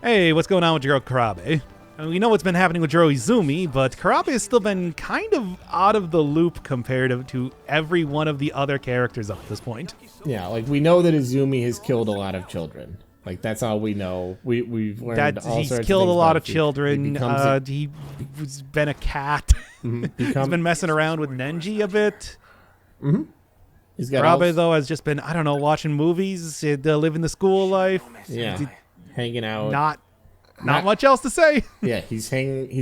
Hey, what's going on with Juro Kurabe? We know what's been happening with Juro Izumi, but Kurabe has still been kind of out of the loop compared to every one of the other characters up to this point. Yeah, like we know that Izumi has killed a lot of children. Like that's all we know. We've learned that all he's sorts killed of a lot of things. children. He's been a cat. He's been messing around with Nenji a bit. He's got Kurabe though has just been, I don't know, watching movies, living the school life. Yeah, hanging out. Not much else to say. Yeah, he's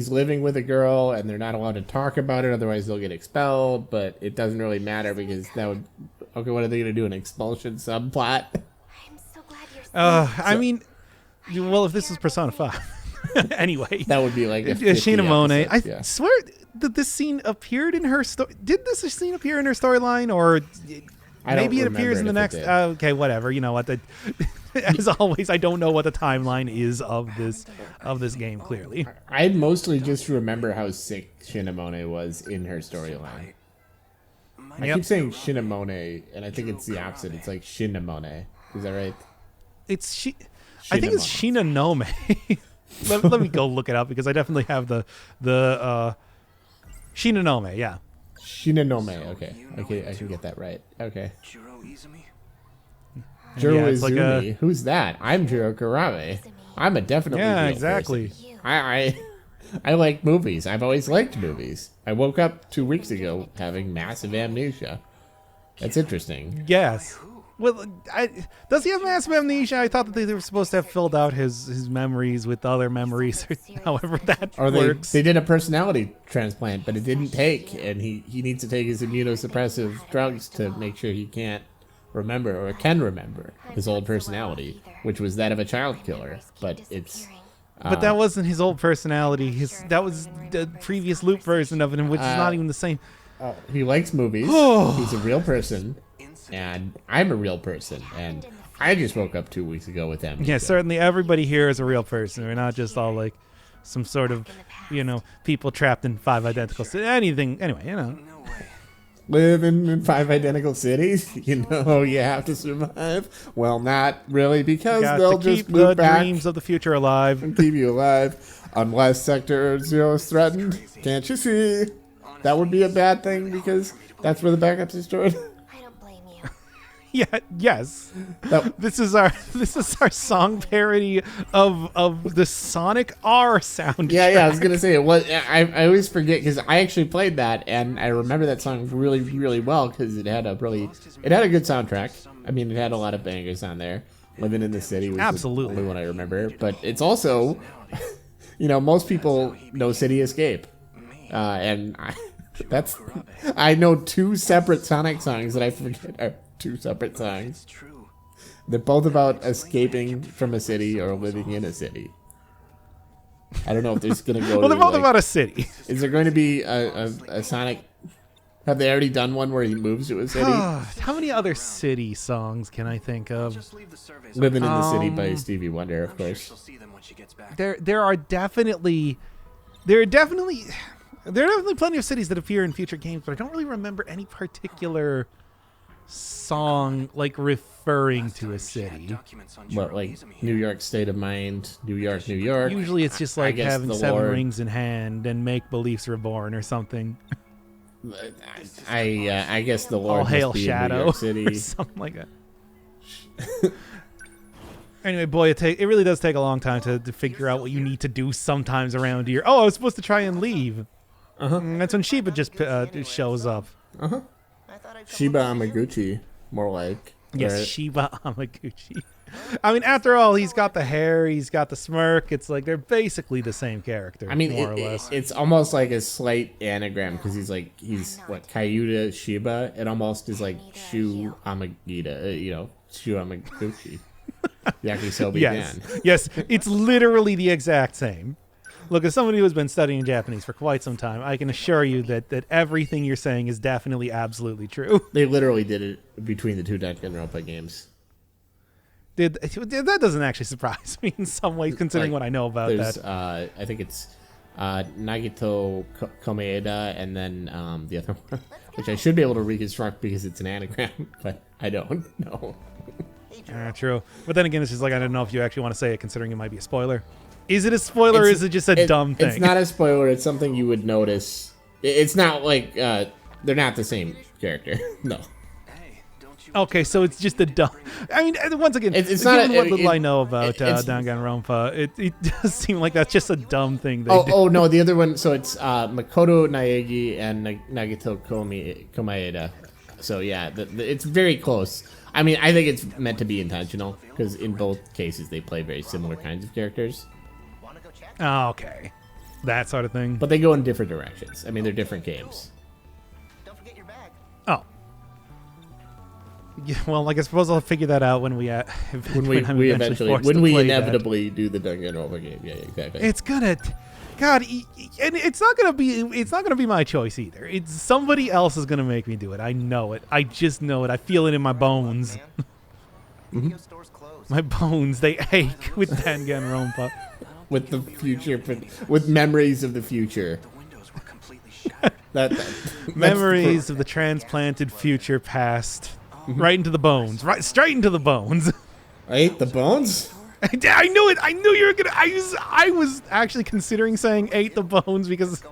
living with a girl, and they're not allowed to talk about it, otherwise they'll get expelled. But it doesn't really matter because that would. Okay, what are they gonna do? An expulsion subplot? I'm so glad you're I mean, well, if this is Persona 5, anyway, that would be like a Shinamone. episodes, I swear that this scene appeared in her story. Did this scene appear in her storyline, or maybe it appears in the next? Okay, whatever. You know what? As always, I don't know what the timeline is of this game. Clearly, I mostly just remember how sick Shinamone was in her storyline. I keep saying Shinamone, and I think it's the opposite. It's like Shinamone. Is that right? I think it's Shinanome. let me go look it up because I definitely have the Shinanome. Yeah. Shinanome. Okay, I can get that right. Okay. Juro Izumi? Juro Izumi. Who's that? I'm Juro Kurabe. I'm a definitely real exactly. person. I like movies. I've always liked movies. I woke up 2 weeks ago having massive amnesia. That's interesting. Yes. Well, does he have massive amnesia? I thought that they were supposed to have filled out his memories with other memories, or however that works. They did a personality transplant, but it didn't take, and he needs to take his immunosuppressive drugs to make sure he can't remember or can remember his old personality, which was that of a child killer. But it's... But that wasn't his old personality. That was the previous loop version of it, which is not even the same. He likes movies. He's a real person. And I'm a real person, and I just woke up 2 weeks ago with them. Yeah, certainly everybody here is a real person. We're not just all like some sort of, people trapped in 5 identical cities. Anything, anyway, Living in 5 identical cities, you have to survive. Well, not really, because they'll just move back. Keep the dreams of the future alive. And keep you alive, unless Sector 0 is threatened. Can't you see? That would be a bad thing, because that's where the backups are stored. Yeah. Yes. This is our song parody of the Sonic R soundtrack. Yeah. I was gonna say it was. I always forget because I actually played that and I remember that song really, really well because it had a good soundtrack. I mean, it had a lot of bangers on there. Living in the City was absolutely the only one I remember. But it's also, most people know City Escape, and I know 2 separate Sonic songs that I forget are 2 separate songs. They're both about escaping from a city or living in a city. I don't know if there's going to go well, they're both about a city. Is there going to be a Sonic... Have they already done one where he moves to a city? How many other city songs can I think of? Living in the City by Stevie Wonder, of course. There are definitely plenty of cities that appear in future games, but I don't really remember any particular song like referring to a city. What, like New York State of Mind, New York, New York? Usually it's just like having 7 rings in hand and Make Beliefs Reborn or something. I guess the Lord All Hail must be Shadow in New York City. or something like that. Anyway, boy, it really does take a long time to figure out what you need to do sometimes around here. Oh, I was supposed to try and leave. And that's when Shiba just shows up. Shiba Amaguchi, more like. Yes, right? Shiba Amaguchi. I mean, after all, he's got the hair, he's got the smirk. It's like they're basically the same character, I mean, more or less. It's almost like a slight anagram because he's what, Kyuta Shiba? It almost is like Shu Amagita, Shu Amaguchi. Yakisobe Dan. Yes, it's literally the exact same. Look, as somebody who's been studying Japanese for quite some time, I can assure you that everything you're saying is definitely absolutely true. They literally did it between the 2 Danganronpa games. That doesn't actually surprise me in some ways, considering what I know about that. I think it's Nagito Komeeda and then the other one, which I should be able to reconstruct because it's an anagram, but I don't know. True. But then again, it's just like I don't know if you actually want to say it, considering it might be a spoiler. Is it a spoiler, or is it just a dumb thing? It's not a spoiler. It's something you would notice. It's not like they're not the same character. No. Okay, so it's just a dumb. I mean, once again, it's not what little I know about Danganronpa, it does seem like that's just a dumb thing. Oh no, the other one. So it's Makoto Naegi and Nagito Komaeda. So yeah, it's very close. I mean, I think it's meant to be intentional because in both cases they play very similar kinds of characters. Oh, okay, that sort of thing. But they go in different directions. I mean, they're different games. Oh. Yeah, well, I suppose I'll figure that out when we inevitably do the Danganronpa game. Yeah, exactly. It's gonna, God, and it's not gonna be my choice either. It's somebody else is gonna make me do it. I know it. I just know it. I feel it in my bones. Mm-hmm. My bones, they ache with Danganronpa. With the future, with memories of the future. Memories of the transplanted future past. Right into the bones. Right, straight into the bones. I ate the bones? I knew it. I knew you were gonna. I was actually considering saying ate the bones because,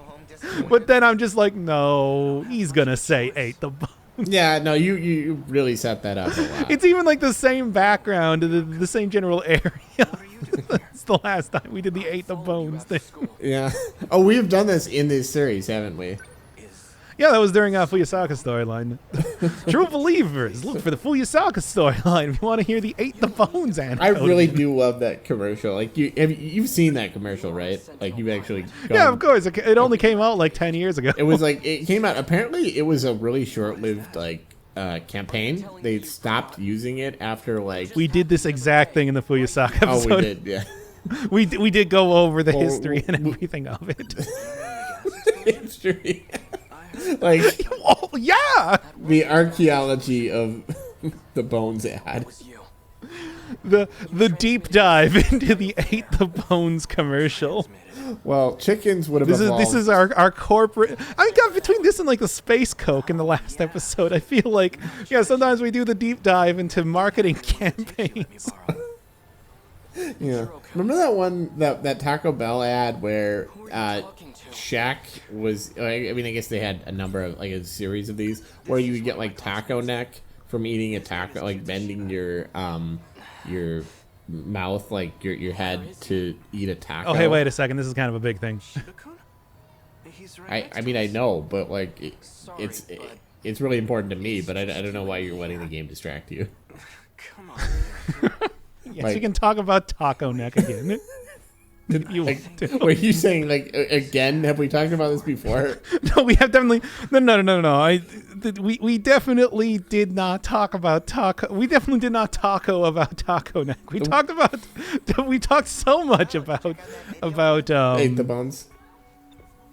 but then I'm just like, no, he's gonna say ate the bones. Yeah, no, you really set that up a lot. It's even like the same background, the same general area. It's the last time we did the ate the bones thing. Yeah. Oh, we have done this in this series, haven't we? Yeah, that was during our Fuyasaka storyline. True believers, look for the Fuyasaka storyline if you want to hear the Ate the Bones anecdote. I really do love that commercial. Like you've seen that commercial, right? Like you've actually Yeah, of course. It only came out like 10 years ago. It was like it came out. Apparently, it was a really short-lived campaign. They stopped using it after like we did this exact thing in the Fuyasaka episode. Oh, we did, yeah. we did go over the history and everything of it. History. Like, oh, yeah, the archaeology of the Bones ad. The deep dive into the Ate the Bones commercial. Well, chickens would have evolved. This is our corporate. I got between this and like the Space Coke in the last episode. I feel like sometimes we do the deep dive into marketing campaigns. Yeah, remember that one that Taco Bell ad where Shaq was, I mean, I guess they had a number of, like, a series of these where you would get, like, taco neck from eating a taco, like, bending your mouth, like, your head to eat a taco. Oh, hey, wait a second. This is kind of a big thing. I mean, I know, but, like, it's really important to me, but I don't know why you're letting the game distract you. Come on. Yes, like, you can talk about taco neck again. Were you saying, like, again? Have we talked about this before? No, we have definitely. No. We definitely did not talk about taco. We definitely did not taco about taco neck. We talked about. We talked so much about. Ate the bones.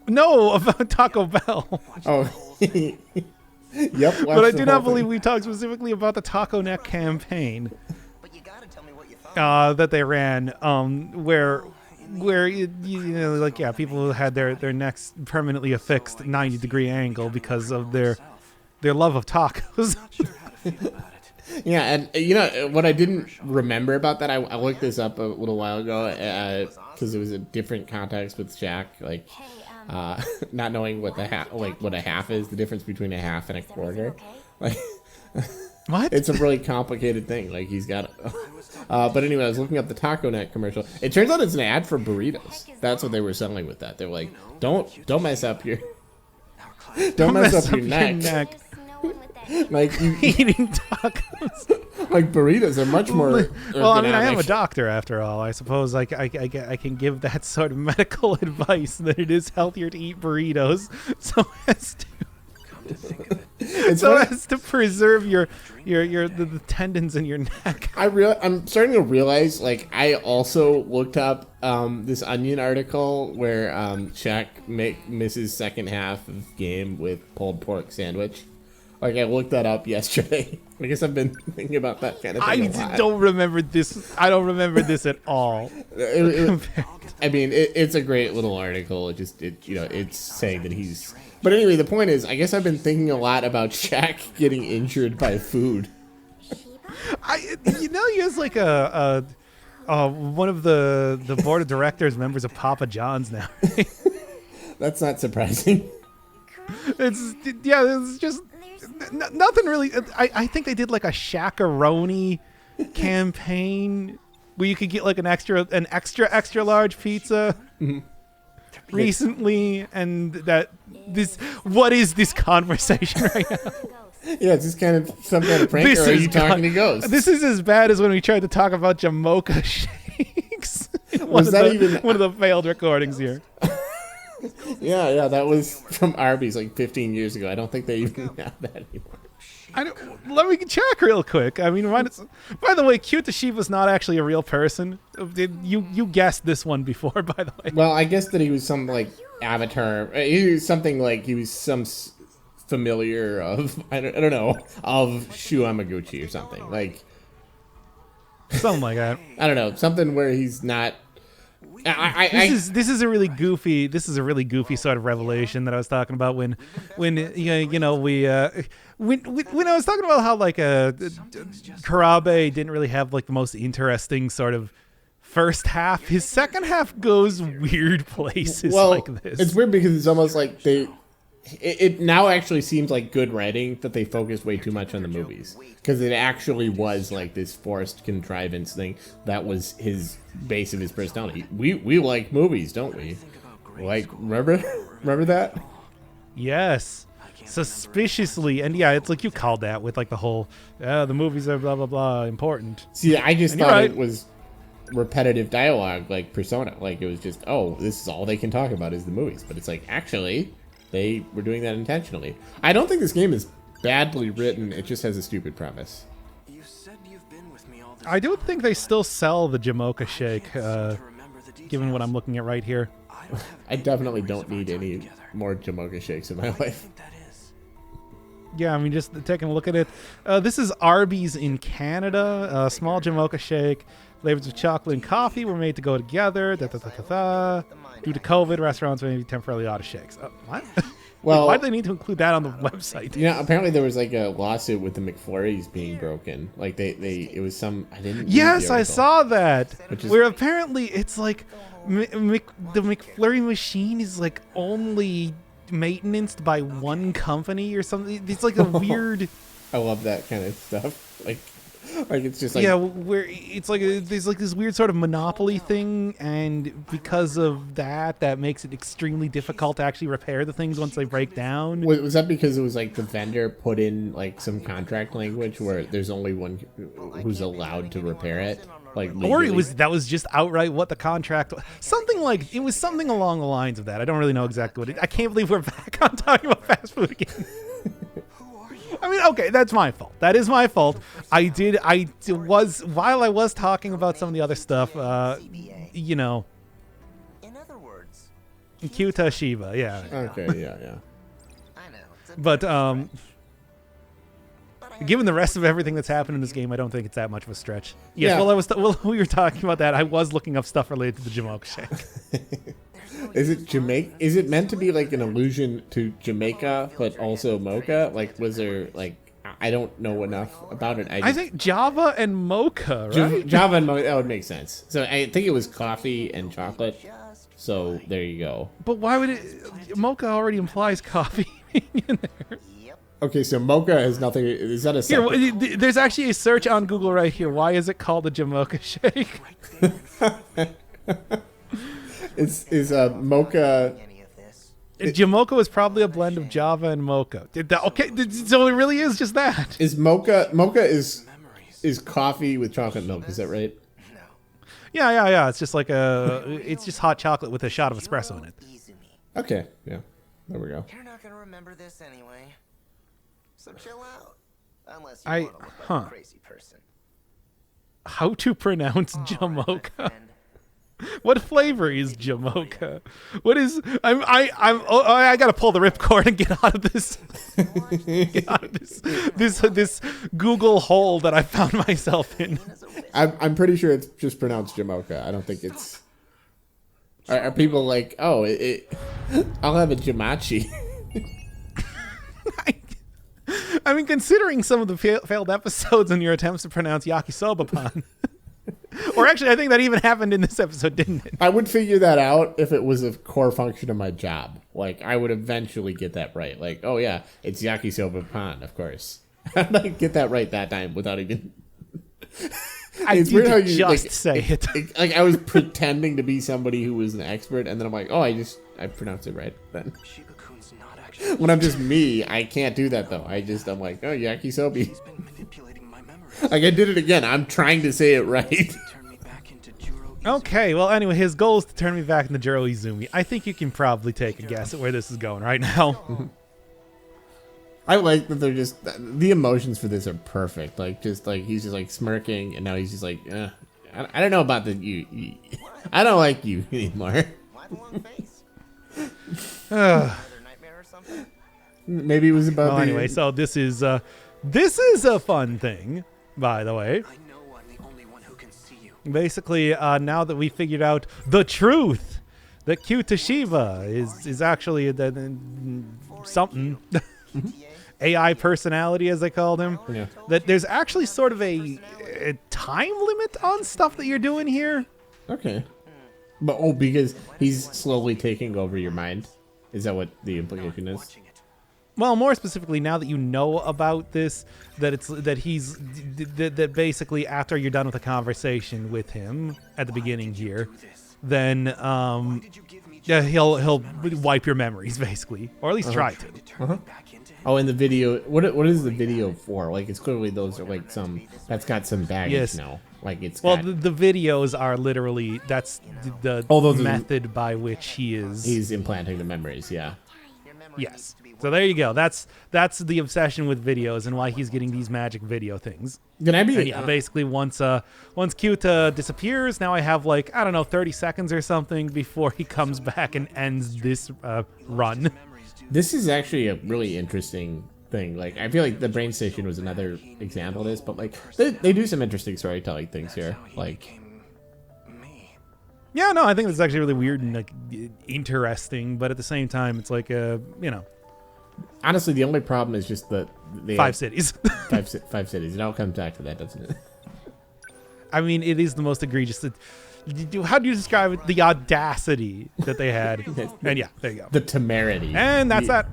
No, about Taco Bell. Oh. Yep. But I do not believe we talked specifically about the taco neck campaign. That they ran, where people had their necks permanently affixed 90-degree angle because of their love of tacos. Yeah, and what I didn't remember about that, I looked this up a little while ago because it was a different context with Shaq, like not knowing what what a half is, the difference between a half and a quarter, like. What? It's a really complicated thing. Like he's got. But anyway, I was looking up the Taco Neck commercial. It turns out it's an ad for burritos. That's what they were selling with that. They were like, "Don't mess up your, don't mess up your neck." Like eating tacos. Like burritos are much more. Well, I mean, I am a doctor after all. I suppose I can give that sort of medical advice that it is healthier to eat burritos, so as to. As to preserve the tendons in your neck. I'm starting to realize, like, I also looked up this Onion article where Shaq misses second half of game with pulled pork sandwich. Like, I looked that up yesterday. I guess I've been thinking about that kind of thing a lot. I don't remember this. I don't remember this at all. I mean, it's a great little article. It's saying that he's. But anyway, the point is, I guess I've been thinking a lot about Shaq getting injured by food. He has like one of the board of directors members of Papa John's now. That's not surprising. It's just nothing really. I think they did like a Shaq-a-roni campaign where you could get like an extra large pizza recently, and what is this conversation right now? Yeah, it's just kind of some kind of prank, or are you talking to ghosts? This is as bad as when we tried to talk about Jamocha shakes. Was that even one of the failed recordings here? Yeah, that was from Arby's like 15 years ago. I don't think they even have that anymore. Let me check real quick. I mean, by the way, Cute Toshiba's not actually a real person. You guessed this one before, by the way. Well, I guess that he was some like avatar. He was something like he was some familiar of I don't know, of Shu Amaguchi or something like that. I don't know, something where he's not. This is a really goofy sort of revelation that I was talking about when I was talking about how like Kurabe didn't really have like the most interesting sort of first half. His second half goes weird places like this. It's weird because it's almost like it now actually seems like good writing that they focused way too much on the movies, because it actually was like this forced contrivance thing that was his base of his personality. We like movies, don't we? Like, remember that? Yes, suspiciously. And yeah, it's like you called that with like the whole the movies are blah blah blah important. See, I just thought it was repetitive dialogue like Persona. Like it was just, oh, this is all they can talk about is the movies. But it's like, actually, they were doing that intentionally. I don't think this game is badly written. It just has a stupid premise. I do think they still sell the Jamocha shake, given what I'm looking at right here. I definitely don't need any more Jamocha shakes in my life. Yeah, I mean, just taking a look at it. This is Arby's in Canada. A small Jamocha shake. Flavors of chocolate and coffee were made to go together. Due to COVID, restaurants may be temporarily out of shakes. What? Well, why do they need to include that on the website? Yeah, apparently there was like a lawsuit with the McFlurries being broken. Like it was some. I didn't. Yes, I saw that. Where apparently it's like the McFlurry machine is like only maintained by one company or something. It's like a weird. I love that kind of stuff. Like it's just like, yeah, where it's like there's like this weird sort of monopoly thing, and because of that makes it extremely difficult to actually repair the things once they break down. Was that because it was like the vendor put in like some contract language where there's only one who's allowed to repair it? Like legally? Or that was just outright what the contract was. Something along the lines of that. I don't really know exactly what it. I can't believe we're back on talking about fast food again. I mean, okay, that's my fault. That is my fault. While I was talking about some of the other stuff, In other words, Kyuta Shiba, yeah. Okay, yeah. But given the rest of everything that's happened in this game, I don't think it's that much of a stretch. Yes, yeah. While we were talking about that, I was looking up stuff related to the Jamocha shake. Is it meant to be like an allusion to Jamaica, but also mocha? Like, was there like, I don't know enough about it. I think Java and mocha, right? Java and mocha, that would make sense. So I think it was coffee and chocolate. So there you go. But why would it? Mocha already implies coffee in there. Okay, so mocha has nothing. Is that a separate? Here, there's actually a search on Google right here. Why is it called a Jamocha shake? Is mocha? Jamocha was probably a blend of Java and mocha. Okay, so it really is just that. Is mocha is coffee with chocolate milk? Is that right? Yeah. It's just like it's just hot chocolate with a shot of espresso in it. Okay, yeah, there we go. You're not gonna remember this anyway, so chill out. Unless you want to look like a crazy person. How to pronounce Jamocha? What flavor is Jamocha? What is? I gotta pull the ripcord and get out of this. Get out of this Google hole that I found myself in. I'm pretty sure it's just pronounced Jamocha. I don't think it's. Are people like, oh, I'll have a Jamachi? I mean, considering some of the failed episodes and your attempts to pronounce yakisoba pan. Or actually, I think that even happened in this episode, didn't it? I would figure that out if it was a core function of my job. Like, I would eventually get that right. Like, oh yeah, it's yakisoba pan, of course. I get that right that time without even... It's weird how you just say it. Like, I was pretending to be somebody who was an expert, and then I'm like, oh, I pronounced it right then. When I'm just me, I can't do that though. I'm like, oh, yakisoba. Like, I did it again. I'm trying to say it right. Okay, well, anyway, his goal is to turn me back into Juro Izumi. I think you can probably take a guess at where this is going right now. I like that they're just... The emotions for this are perfect. Like, just like, he's just like smirking, and now he's just like, I don't know about the... You I don't like you anymore. Why the long face? Another nightmare or something? Maybe it was about well, anyway, so this is a fun thing, by the way. I know I'm the only one who can see you. Basically, now that we figured out the truth, that Q Toshiba is actually something... AI personality, as they called him. Yeah. That there's actually sort of a time limit on stuff that you're doing here. Okay. But because he's slowly taking over your mind. Is that what the implication is? Well, more specifically, now that you know about this, that basically after you're done with a conversation with him at the beginning here, then yeah, he'll wipe your memories basically, or at least try to. Uh-huh. Oh, and the video. What is the video for? Like, it's clearly those are like that's got some baggage now. Like, it's well, the videos are literally that's the method by which he's implanting the memories. Yeah. Yes. So there you go. That's the obsession with videos and why he's getting these magic video things. Can I be? And yeah, basically once Kyuta disappears, now I have like, I don't know, 30 seconds or something before he comes back and ends this run. This is actually a really interesting thing. Like, I feel like the Brain Station was another example of this, but like they do some interesting storytelling things here. Like, yeah, no, I think this is actually really weird and like interesting, but at the same time, it's like honestly, the only problem is just that five cities. five cities. It all comes back to that, doesn't it? I mean, it is the most egregious. How do you describe it? The audacity that they had. And yeah, there you go. The temerity. And that's that.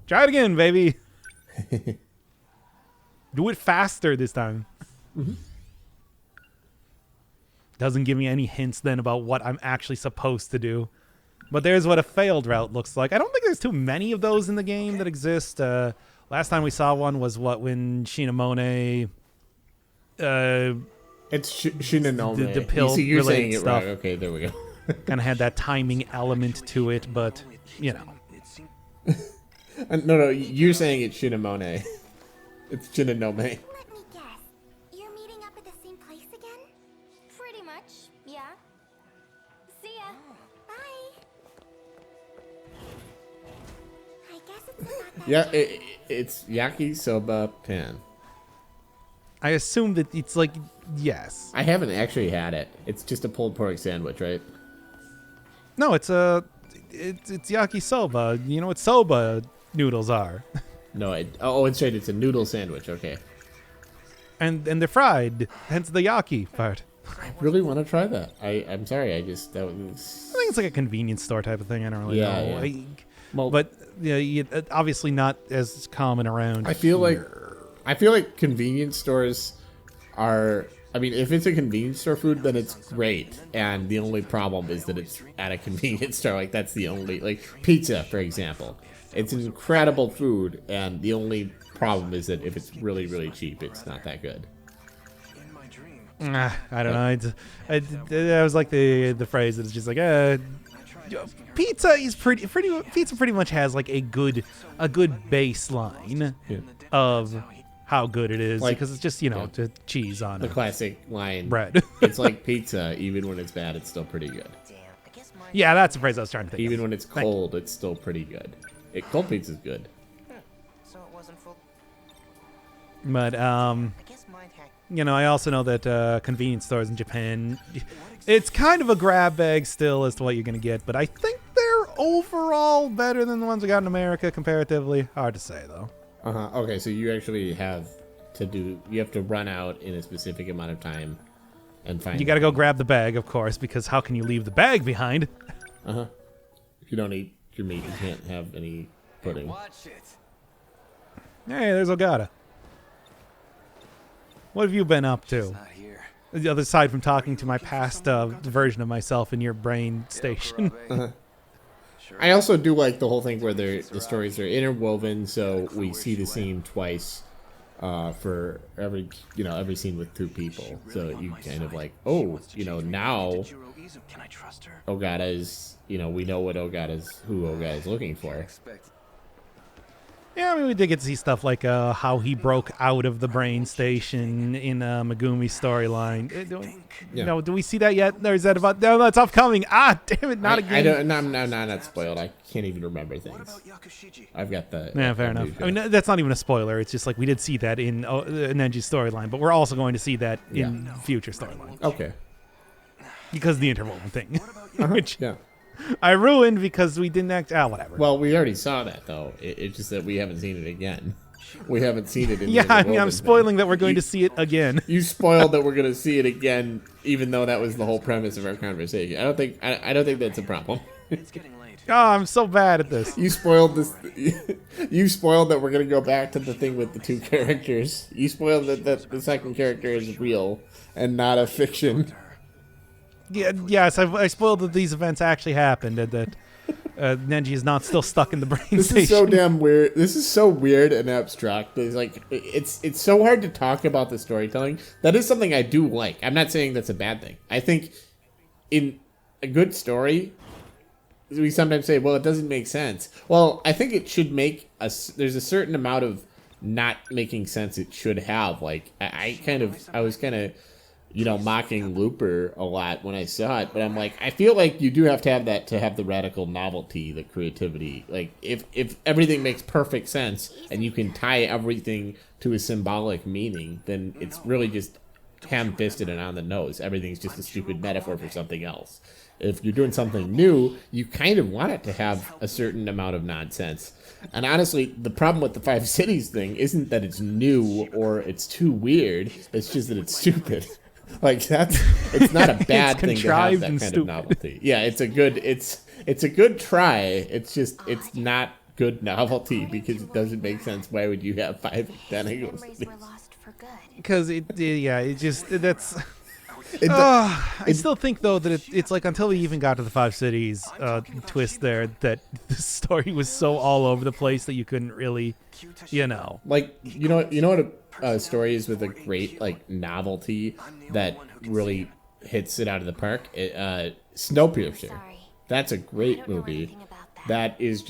Try it again, baby. Do it faster this time. Mm-hmm. Doesn't give me any hints then about what I'm actually supposed to do. But there's what a failed route looks like. I don't think there's too many of those in the game that exist. Last time we saw one was when Shinamone... It's Shinanome. The pill you're saying it stuff. right. Okay, there we go. Kind of had that timing element to it, but, you know. No, you're saying it's Shinamone. It's Shinanome. Let me guess. You're meeting up at the same place again? Pretty much, yeah. See ya. Bye. I guess it's not that Yeah, it's yakisoba pan. I assume that it's like, yes. I haven't actually had it. It's just a pulled pork sandwich, right? No, it's yakisoba. You know what soba noodles are. No, it's right. It's a noodle sandwich. Okay. And they're fried, hence the yaki part. I really want to try that. I'm sorry. That was. I think it's like a convenience store type of thing. I don't really know. Yeah. Well, but obviously not as common around. I feel like convenience stores are. I mean, if it's a convenience store food, then it's great. And the only problem is that it's at a convenience store. Like, that's the only, like, pizza, for example. It's an incredible food, and the only problem is that if it's really, really cheap, it's not that good. I don't know. I was like the phrase that is just like, pizza is pizza pretty much has like a good baseline of how good it is, because it's just, the cheese on the classic line. Bread. It's like pizza. Even when it's bad, it's still pretty good. Yeah, that's the phrase I was trying to think Even of. when it's cold, it's still pretty good. Cold pizza's good. So it wasn't full. But, I also know that convenience stores in Japan, it's kind of a grab bag still as to what you're going to get, but I think they're overall better than the ones we got in America comparatively. Hard to say, though. Okay, so you actually have you have to run out in a specific amount of time and find. You got to go grab the bag, of course, because how can you leave the bag behind? If you don't eat your meat, you can't have any pudding. Watch it. Hey, there's Ogata. What have you been up to? Not here. The other side from talking to my past version of myself in your brain station. I also do like the whole thing where the stories are interwoven, so we see the scene twice for every scene with two people. So you kind of like, now Ogata is, we know who Ogata is looking for. Yeah, I mean, we did get to see stuff like how he broke out of the brain station in Megumi's storyline. Do we see that yet? Or is that about? No, that's upcoming. Ah, damn it, not again. I'm not spoiled. I can't even remember things. I've got the. Yeah, fair enough. I mean, that's not even a spoiler. It's just like we did see that in Nenji's storyline, but we're also going to see that in future storyline. Okay. Because the interwoven thing, which yeah. I ruined because we didn't act. Whatever. Well, we already saw that though. It's just that we haven't seen it again. We haven't seen it in. Yeah, I mean, I'm spoiling that we're going to see it again. You spoiled that we're going to see it again, even though that was the whole premise of our conversation. I don't think that's a problem. It's getting late. Oh, I'm so bad at this. You spoiled this. You spoiled that we're going to go back to the thing with the two characters. You spoiled that the second character is real and not a fiction. Yeah, yes, I spoiled that these events actually happened and that Nenji is not still stuck in the brain station. This is so damn weird. This is so weird and abstract. It's so hard to talk about the storytelling. That is something I do like. I'm not saying that's a bad thing. I think in a good story, we sometimes say, well, it doesn't make sense. Well, I think it should make there's a certain amount of not making sense it should have. Like, I was kind of mocking Looper a lot when I saw it, but I'm like, I feel like you do have to have that to have the radical novelty, the creativity. Like, if everything makes perfect sense and you can tie everything to a symbolic meaning, then it's really just ham-fisted and on the nose. Everything's just a stupid metaphor for something else. If you're doing something new, you kind of want it to have a certain amount of nonsense. And honestly, the problem with the Five Cities thing isn't that it's new or it's too weird. It's just that it's stupid. Like, it's not a bad thing to have that kind of novelty. Yeah, it's a good try. It's just, it's not good novelty because it doesn't make sense. Why would you have 5 identical cities? Because I still think though that it's like until we even got to the Five Cities twist there, that the story was so all over the place that you couldn't really, like you know what a story is with a great like novelty that really hits it out of the park. Snowpiercer. That's a great movie. That is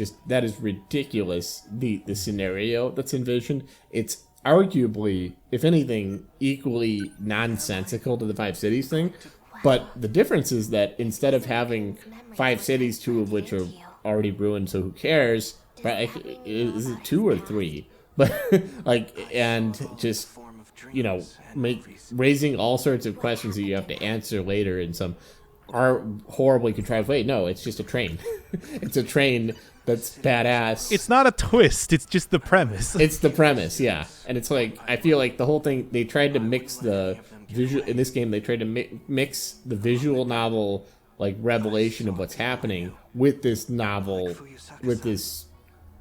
ridiculous. The scenario that's envisioned. It's arguably, if anything, equally nonsensical to the Five Cities thing. But the difference is that instead of having 5 cities, 2 of which are already ruined, so who cares? Right? Is it 2 or 3? But and just raising all sorts of questions that you have to answer later in some horribly contrived way. No, it's just a train. It's a train that's badass. It's not a twist. It's just the premise. It's the premise, yeah. And it's like, I feel like the whole thing, they tried to mix the visual, in this game, they tried to mix the visual novel, like, revelation of what's happening with this novel, with this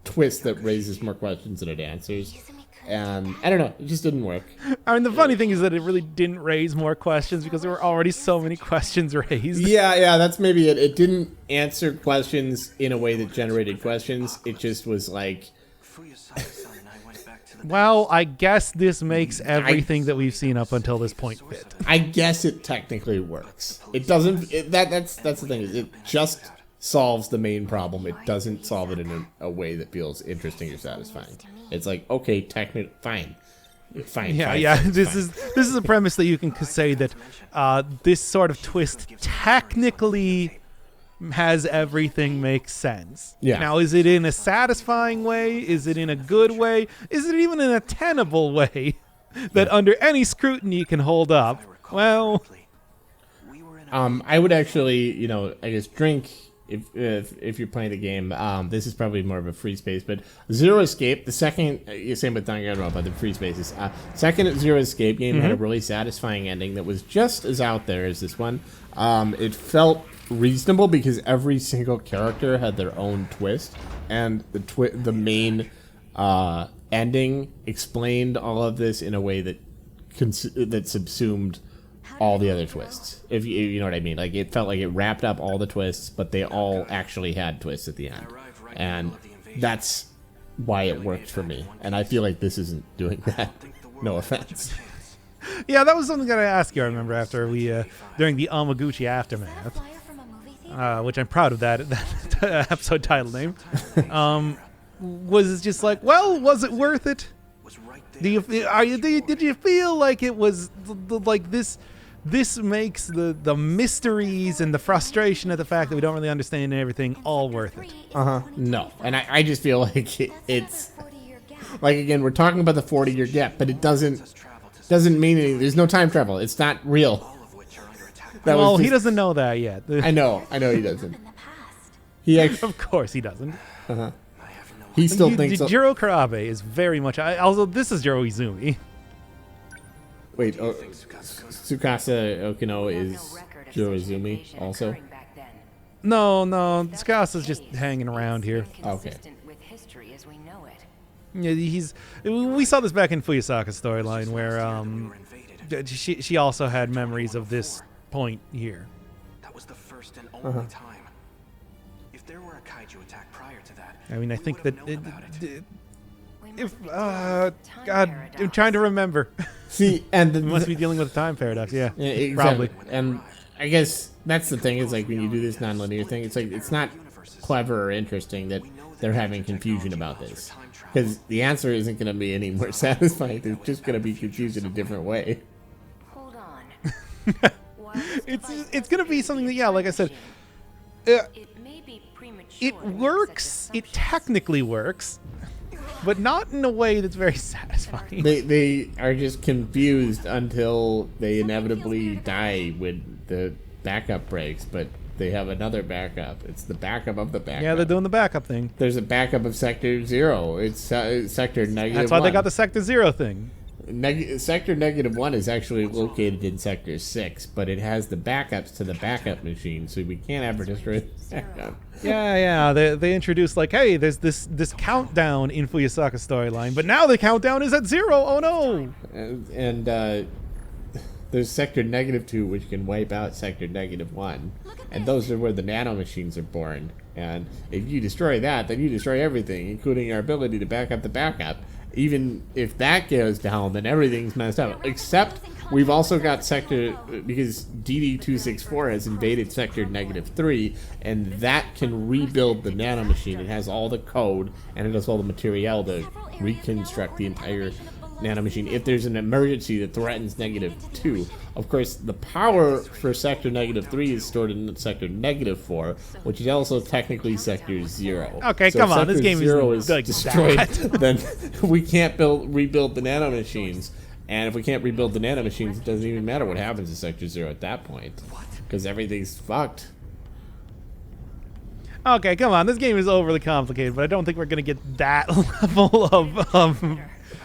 twist that raises more questions than it answers. And I don't know, it just didn't work. I mean, the funny thing is that it really didn't raise more questions because there were already so many questions raised. Yeah, that's maybe it. It didn't answer questions in a way that generated questions. It just was like, well, I guess this makes everything that we've seen up until this point fit. I guess it technically works. It doesn't. That's the thing. Is it just solves the main problem. It doesn't solve it in a way that feels interesting or satisfying. It's like, okay, technically, fine. Yeah. This is a premise that you can say that this sort of twist technically has everything make sense. Yeah. Now, is it in a satisfying way? Is it in a good way? Is it even in a tenable way that under any scrutiny can hold up? Well, I would actually, I guess drink if you're playing the game, this is probably more of a free space. But Zero Escape, the second, same with Danganronpa, but the free spaces. Second Zero Escape game had a really satisfying ending that was just as out there as this one. It felt reasonable because every single character had their own twist, and the main ending explained all of this in a way that that subsumed all the other twists, if you know what I mean. Like, it felt like it wrapped up all the twists, but they all actually had twists at the end, and that's why it worked for me. And I feel like this isn't doing that. No offense. Yeah, that was something that I asked you. I remember after we during the Amaguchi aftermath, which I'm proud of that episode title name. Was just like, well, was it worth it? Did you feel like it was like this? This makes the mysteries and the frustration of the fact that we don't really understand everything all worth it. No, and I just feel like it's like, again, we're talking about the 40-year gap, but it doesn't mean anything. There's no time travel. It's not real. Well, he doesn't know that yet. I know he doesn't. He actually, of course he doesn't. He still thinks Juro Kurabe is very much. Also, this is Juro Izumi. Wait, Tsukasa Okino is Juro Izumi also? No, Tsukasa's just hanging around here. Okay. Yeah, we saw this back in Fuyasaka's storyline where she also had memories of this point here. That was the first and only time. If there were a kaiju attack prior to that, I mean, I think that God, I'm trying to remember. See, and we must be dealing with a time paradox. Yeah, exactly. Probably. And I guess that's the thing, is like, when you do this nonlinear thing, it's like, it's not clever or interesting that they're having confusion about this, because the answer isn't going to be any more satisfying. They're just going to be confused in a different way. Hold on. It's going to be something that, yeah, like I said, it works. It technically works, but not in a way that's very satisfying. They are just confused until they inevitably die when the backup breaks, but they have another backup. It's the backup of the backup. Yeah, they're doing the backup thing. There's a backup of Sector 0. It's Sector -1. That's why they got the Sector 0 thing. Sector -1 is actually located in Sector 6, but it has the backups to the backup machine, so we can't ever destroy the backup. Yeah. They introduced, like, hey, there's this countdown in Fuyasaka's storyline, but now the countdown is at 0. Oh no! And there's Sector -2, which can wipe out Sector -1, and those are where the nanomachines are born. And if you destroy that, then you destroy everything, including our ability to back up the backup. Even if that goes down, then everything's messed up. Except we've also got because DD-264 has invaded Sector -3, and that can rebuild the nanomachine. It has all the code, and it has all the material to reconstruct the entire nanomachine if there's an emergency that threatens -2. Of course, the power for Sector -3 is stored in Sector -4, which is also technically Sector 0. Okay, so come on, Sector this game 0 is like destroyed. that. Then we can't rebuild the nanomachines, and if we can't rebuild the nanomachines, it doesn't even matter what happens to Sector 0 at that point, because everything's fucked. Okay, come on, this game is overly complicated, but I don't think we're gonna get that level of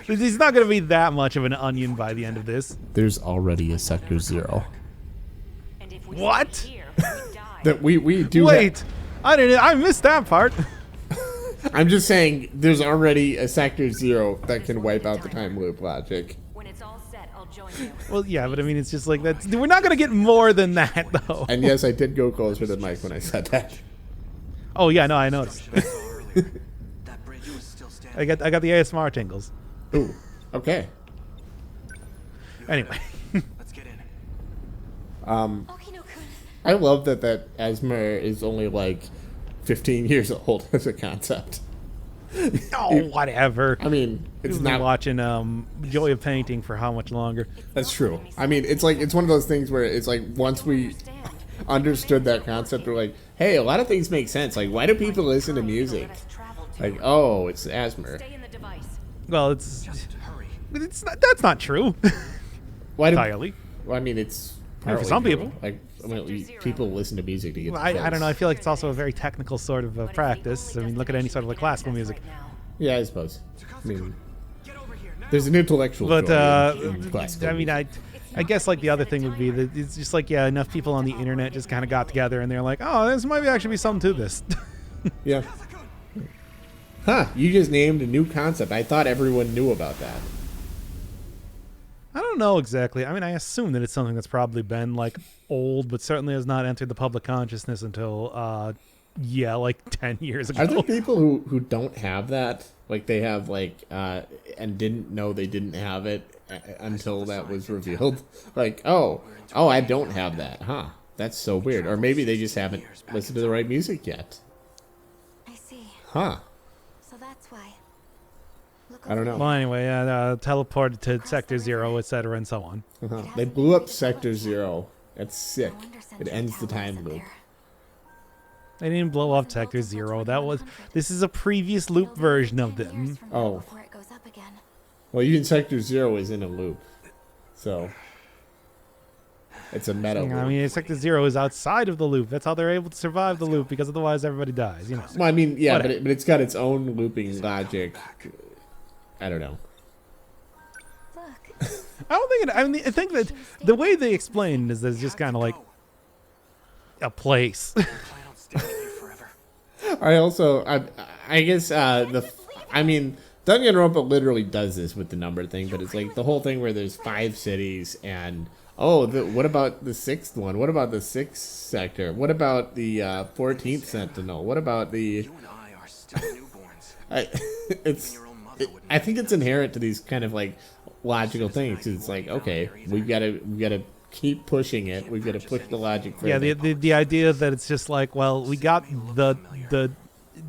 It's not going to be that much of an onion by the end of this. There's already a Sector 0. What? That we do. Wait, I missed that part. I'm just saying, there's already a Sector 0 that can wipe out the time loop logic. When it's all set, I'll join you. Well, yeah, but I mean, it's just like that. We're not going to get more than that, though. And yes, I did go closer to Mike when I said that. Oh yeah, no, I noticed. that bridge was still standing. I got the ASMR tingles. Ooh, okay. Anyway. Let's get in. I love that Asmer is only like 15 years old as a concept. Oh, whatever. I mean, it's We've not been watching Joy of Painting for how much longer? That's true. I mean, it's one of those things where it's like, once we understood that concept, we're like, hey, a lot of things make sense. Like, why do people listen to music? Like, oh, it's Asmer. Well, it's not. That's not true. Why do? Entirely. Well, I mean, it's For some true. people. Like, people listen to music to get. I don't know. I feel like it's also a very technical sort of practice. I mean, look at any sort of like classical music. Yeah, I suppose. I mean, there's an intellectual. But in classical I mean, I guess like the other thing would be that it's just like enough people on the internet just kind of got together and they're like, oh, this might actually be something to this. Yeah. Huh? You just named a new concept. I thought everyone knew about that. I don't know exactly. I mean, I assume that it's something that's probably been like old, but certainly has not entered the public consciousness until like 10 years ago. Are there people who don't have that? Like they have like and didn't know they didn't have it until that was revealed? Like, oh, I don't have that. Huh. That's so weird. Or maybe they just haven't listened to the right music yet. I see. Huh. So that's why. I don't know. Well, anyway, teleported to Sector 0, etc., and so on. They blew up Sector 0. That's sick. It ends the time loop. They didn't blow up Sector 0. This is a previous loop version of them. Oh. Well, even Sector 0 is in a loop. So it's a meta loop. I mean, Sector 0 is outside of the loop. That's how they're able to survive the loop, because otherwise everybody dies, you know. Well, I mean, yeah, but it's got its own looping logic. I don't know. I don't think I think that the way they explain is that it's just kind of like a place. I guess I mean, Danganronpa literally does this with the number thing, but it's like the whole thing where there's 5 cities and what about the 6th one? What about the 6th sector? What about the 14th Sentinel? What about the? You and I are still newborns. I think it's inherent to these kind of like logical things. It's like, okay, we've got to keep pushing it. We've got to push the logic further. Yeah, the idea that it's just like, well, we got the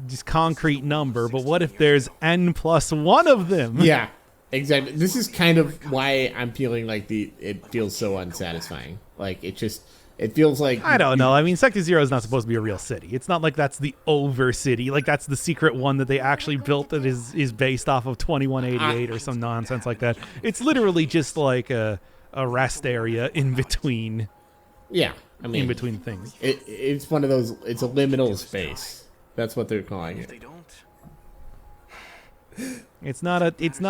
just concrete number, but what if there's n+1 of them? Yeah, exactly. This is kind of why I'm feeling like it feels so unsatisfying. Like it feels like I don't know. I mean, Sector 0 is not supposed to be a real city. It's not like that's the over city. Like that's the secret one that they actually built that is based off of 2188 or some nonsense like that. It's literally just like a rest area in between. Yeah, I mean, in between things. It's one of those. It's a liminal space. That's what they're calling it. It's not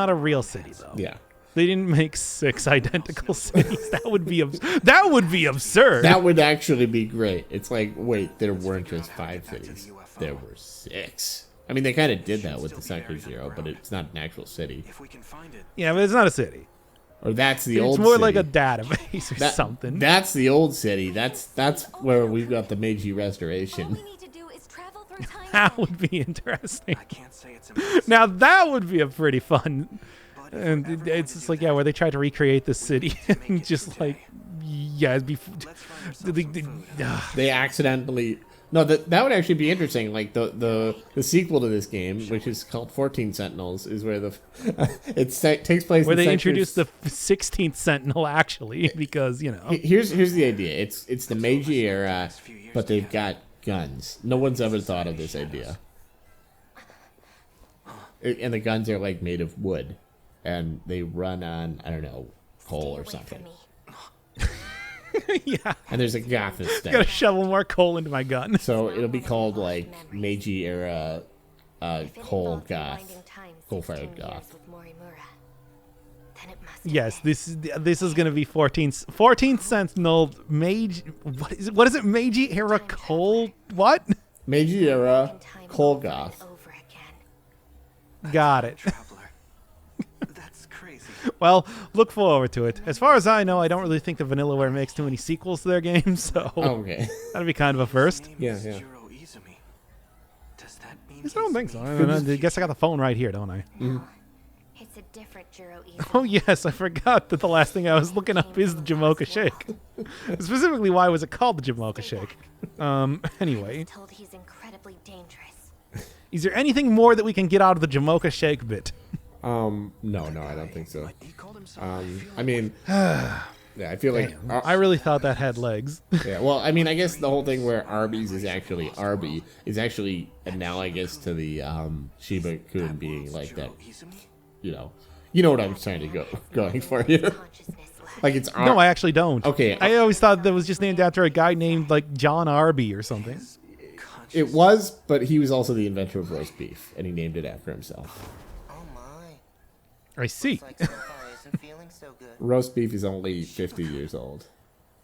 a real city though. Yeah. They didn't make 6 identical cities. That would be absurd. That would actually be great. It's like, wait, there weren't just 5 cities. There were 6. I mean, they kind of did that with the Sector 0, but it's not an actual city. Yeah, but it's not a city. Or that's the old city. It's more like a database or something. That's the old city. That's where we've got the Meiji Restoration. That would be interesting. Now that would be a pretty fun. And it's just like, yeah, where they tried to recreate the city and just like, yeah, it'd be. They accidentally. No, that would actually be interesting. Like the sequel to this game, which is called 14 Sentinels, is where takes place where they introduced the 16th Sentinel actually, because you know. Here's the idea. It's the Meiji era, but they've got guns. No one's ever thought of this idea, and the guns are like made of wood. And they run on, I don't know, coal or something. Yeah. And there's a goth aesthetic. Gotta shovel more coal into my gun. So it'll be called like Meiji era coal-fired goth. Yes, this is gonna be 14th Sentinel Meiji. What is it? Meiji era coal? What? Meiji era coal goth. Got it. Well, look forward to it. As far as I know, I don't really think that Vanillaware makes too many sequels to their games, so okay. That'd be kind of a first. Yeah. I don't think so. I guess I got the phone right here, don't I? Mm. It's a different Juro Izumi. Oh yes, I forgot that the last thing I was looking up is the Jamocha Shake. Specifically, why was it called the Jamocha Shake? Anyway. Told he's incredibly dangerous. Is there anything more that we can get out of the Jamocha Shake bit? No, I don't think so. I mean, yeah, I feel like I really thought that had legs. Yeah, well, I mean, I guess the whole thing where Arby's is actually Arby is actually analogous to the Shiba-kun being like that. You know what I'm trying to going for here. Like it's No, I actually don't. Okay. I always thought that was just named after a guy named like John Arby or something. It was, but he was also the inventor of roast beef, and he named it after himself. Oh my. I see. Looks like Senpai isn't feeling so good. Roast beef is only 50 years old.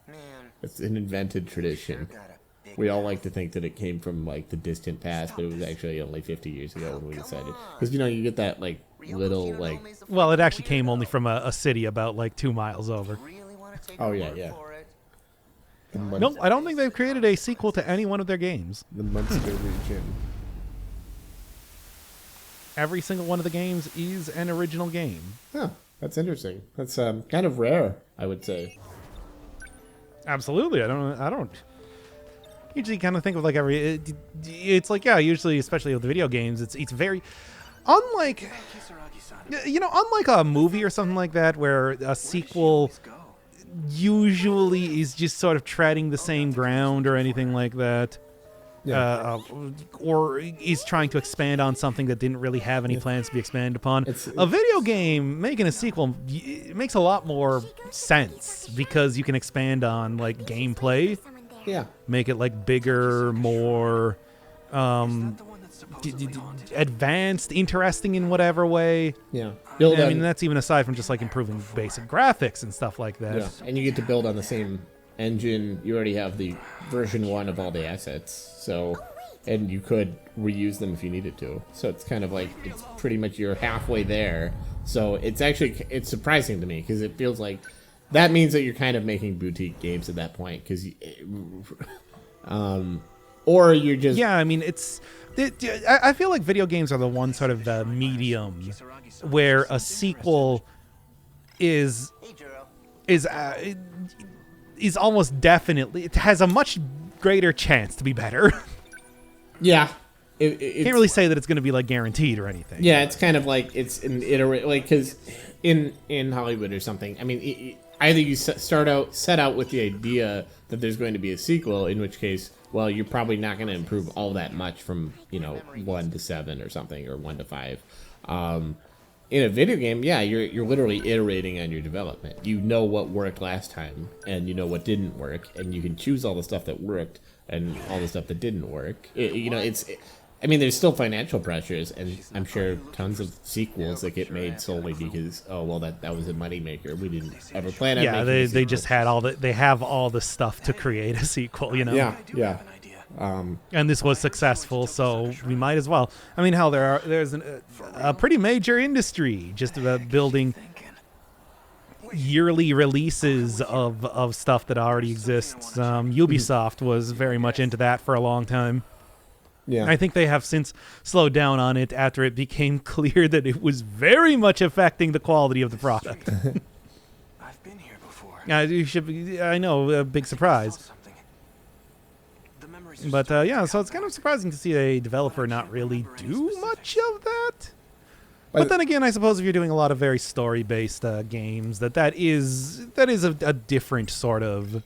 Man, It's an invented tradition. got a big We all like to think that it came from like the distant past, but it was actually only 50 years ago when we decided. Because you get that like little like. Well, it actually came only from a city about like 2 miles over. really want to take Oh, our yeah, word yeah. for it. No, I don't think they've created a sequel to any one of their games. The Munster region. Every single one of the games is an original game. Huh, that's interesting. That's kind of rare, I would say. Absolutely. I don't usually kind of think of like it's like, yeah, usually, especially with the video games, it's very unlike, unlike a movie or something like that where a sequel usually is just sort of treading the same ground or anything like that. Yeah. Or is trying to expand on something that didn't really have any plans to be expanded upon. It's a video game making a sequel it makes a lot more sense because you can expand on like gameplay, Yeah. make it like bigger, more advanced, interesting in whatever way. Yeah. I mean, that's even aside from just like improving basic graphics and stuff like that. Yeah, and you get to build on the same engine. You already have the version 1 of all the assets, so, and you could reuse them if you needed to. So it's kind of like, it's pretty much you're halfway there. So it's surprising to me because it feels like that means that you're kind of making boutique games at that point because, or you're just I mean, I feel like video games are the one sort of the medium where a sequel is almost definitely, it has a much greater chance to be better. yeah. Can't really say that it's going to be like guaranteed or anything. Yeah, it's kind of like it's an like because in Hollywood or something. I mean, either you set out with the idea that there's going to be a sequel, in which case, well, you're probably not going to improve all that much from 1 to 7 or something, or 1 to 5. In a video game, yeah, you're literally iterating on your development. You know what worked last time, and you know what didn't work, and you can choose all the stuff that worked and all the stuff that didn't work. I mean, there's still financial pressures, and I'm sure tons of sequels that get made solely because, that was a moneymaker. We didn't ever plan on making a sequel. They just had they have all the stuff to create a sequel, Yeah. And this was successful, so we might as well. I mean, hell, there's a pretty major industry just about building yearly releases of stuff that already exists. Ubisoft was very much into that for a long time. Yeah. I think they have since slowed down on it after it became clear that it was very much affecting the quality of the product. I've been here before. I know, a big surprise. But so it's kind of surprising to see a developer not really do much of that. But then again, I suppose if you're doing a lot of very story-based games, that is a different sort of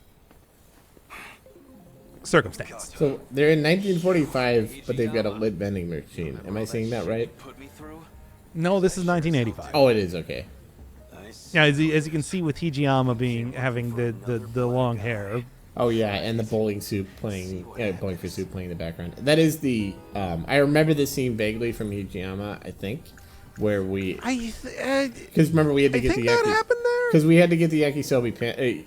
circumstance. So they're in 1945, but they've got a lit vending machine. Am I saying that right? No, this is 1985. Oh, it is, okay. Yeah, as you can see with Hijiyama having the long hair. Oh yeah, and the bowling for soup playing in the background. That is the I remember this scene vaguely from Hijiyama, I think, where we because remember we had to get the that happened there because we had to get the yakisoba pan.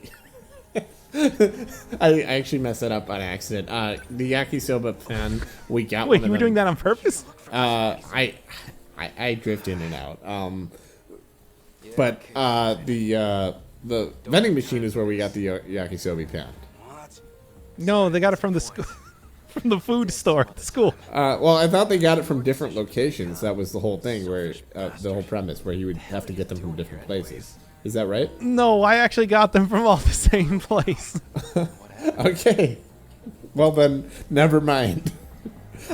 I actually messed that up on accident. The yakisoba pan we got. Wait, you were doing that on purpose? I drift in and out. But the vending machine is where we got the yakisoba pan. No, they got it from the school, from the food store at the school. Well, I thought they got it from different locations. That was the whole thing, where the whole premise, where you would have to get them from different places. Is that right? No, I actually got them from all the same place. Okay. Well then, never mind.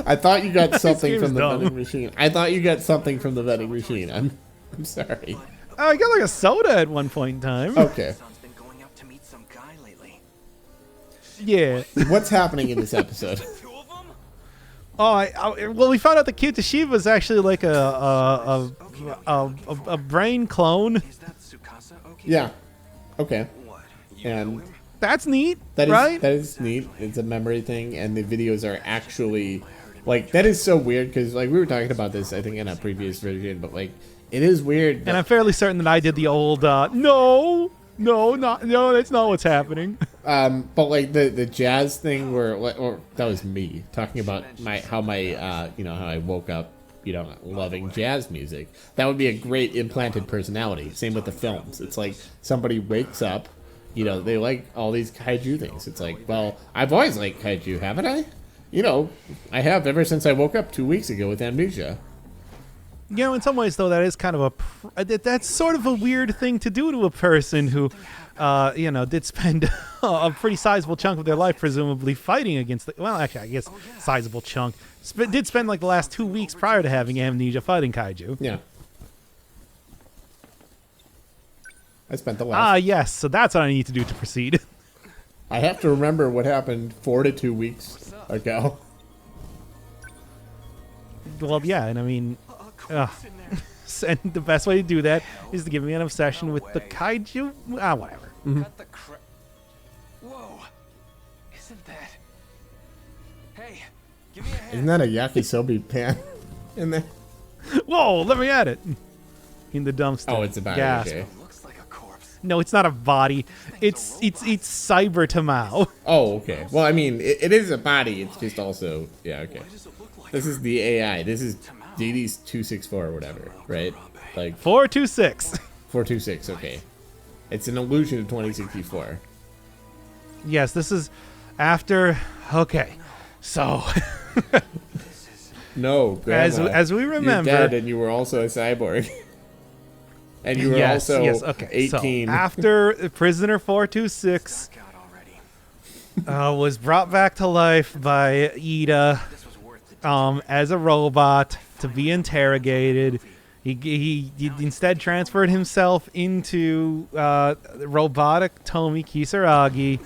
I thought you got something from the vending machine. I'm sorry. Oh, I got like a soda at one point in time. Okay. Yeah. What's happening in this episode? Well, we found out that Kyutashiba was actually like a brain clone. Yeah. Okay. And that's neat, that right? is neat. It's a memory thing, and the videos are actually like that is so weird because like we were talking about this I think in a previous version, but like it is weird. And I'm fairly certain that I did the old no, that's not what's happening. But like the jazz thing where or that was me talking about how I woke up loving jazz music. That would be a great implanted personality. Same with the films. It's like somebody wakes up, they like all these kaiju things. It's like, well, I've always liked kaiju, haven't I? I have ever since I woke up 2 weeks ago with amnesia. In some ways, though, that is kind of that's sort of a weird thing to do to a person who, did spend a pretty sizable chunk of their life, presumably, fighting against I guess sizable chunk. Did spend like the last 2 weeks prior to having amnesia fighting kaiju. Yeah. I spent the last... yes, so that's what I need to do to proceed. I have to remember what happened 4 to 2 weeks ago. Well, yeah, and I mean... and the best way to do that is to give me an obsession with the kaiju. Whatever. Mm-hmm. Whoa! Isn't that? Hey, give me a hand. Isn't that a yakisobe pan in there? Whoa! Let me at it. In the dumpster. Oh, it's a body. Okay. Looks like a corpse. No, it's not a body. It's Cyber Tamao. Oh, okay. Well, I mean, it is a body. It's just also okay. This is the AI. This is DD's 264 or whatever, right? Like 426. 426. Okay, it's an illusion of 2064. Yes, this is after. Okay, so no, Grandma, as we remember, you're dead, and you were also a cyborg, and you were also okay. 18. So after Prisoner 426 was brought back to life by Ida as a robot to be interrogated. He instead transferred himself into robotic Tomi Kisaragi,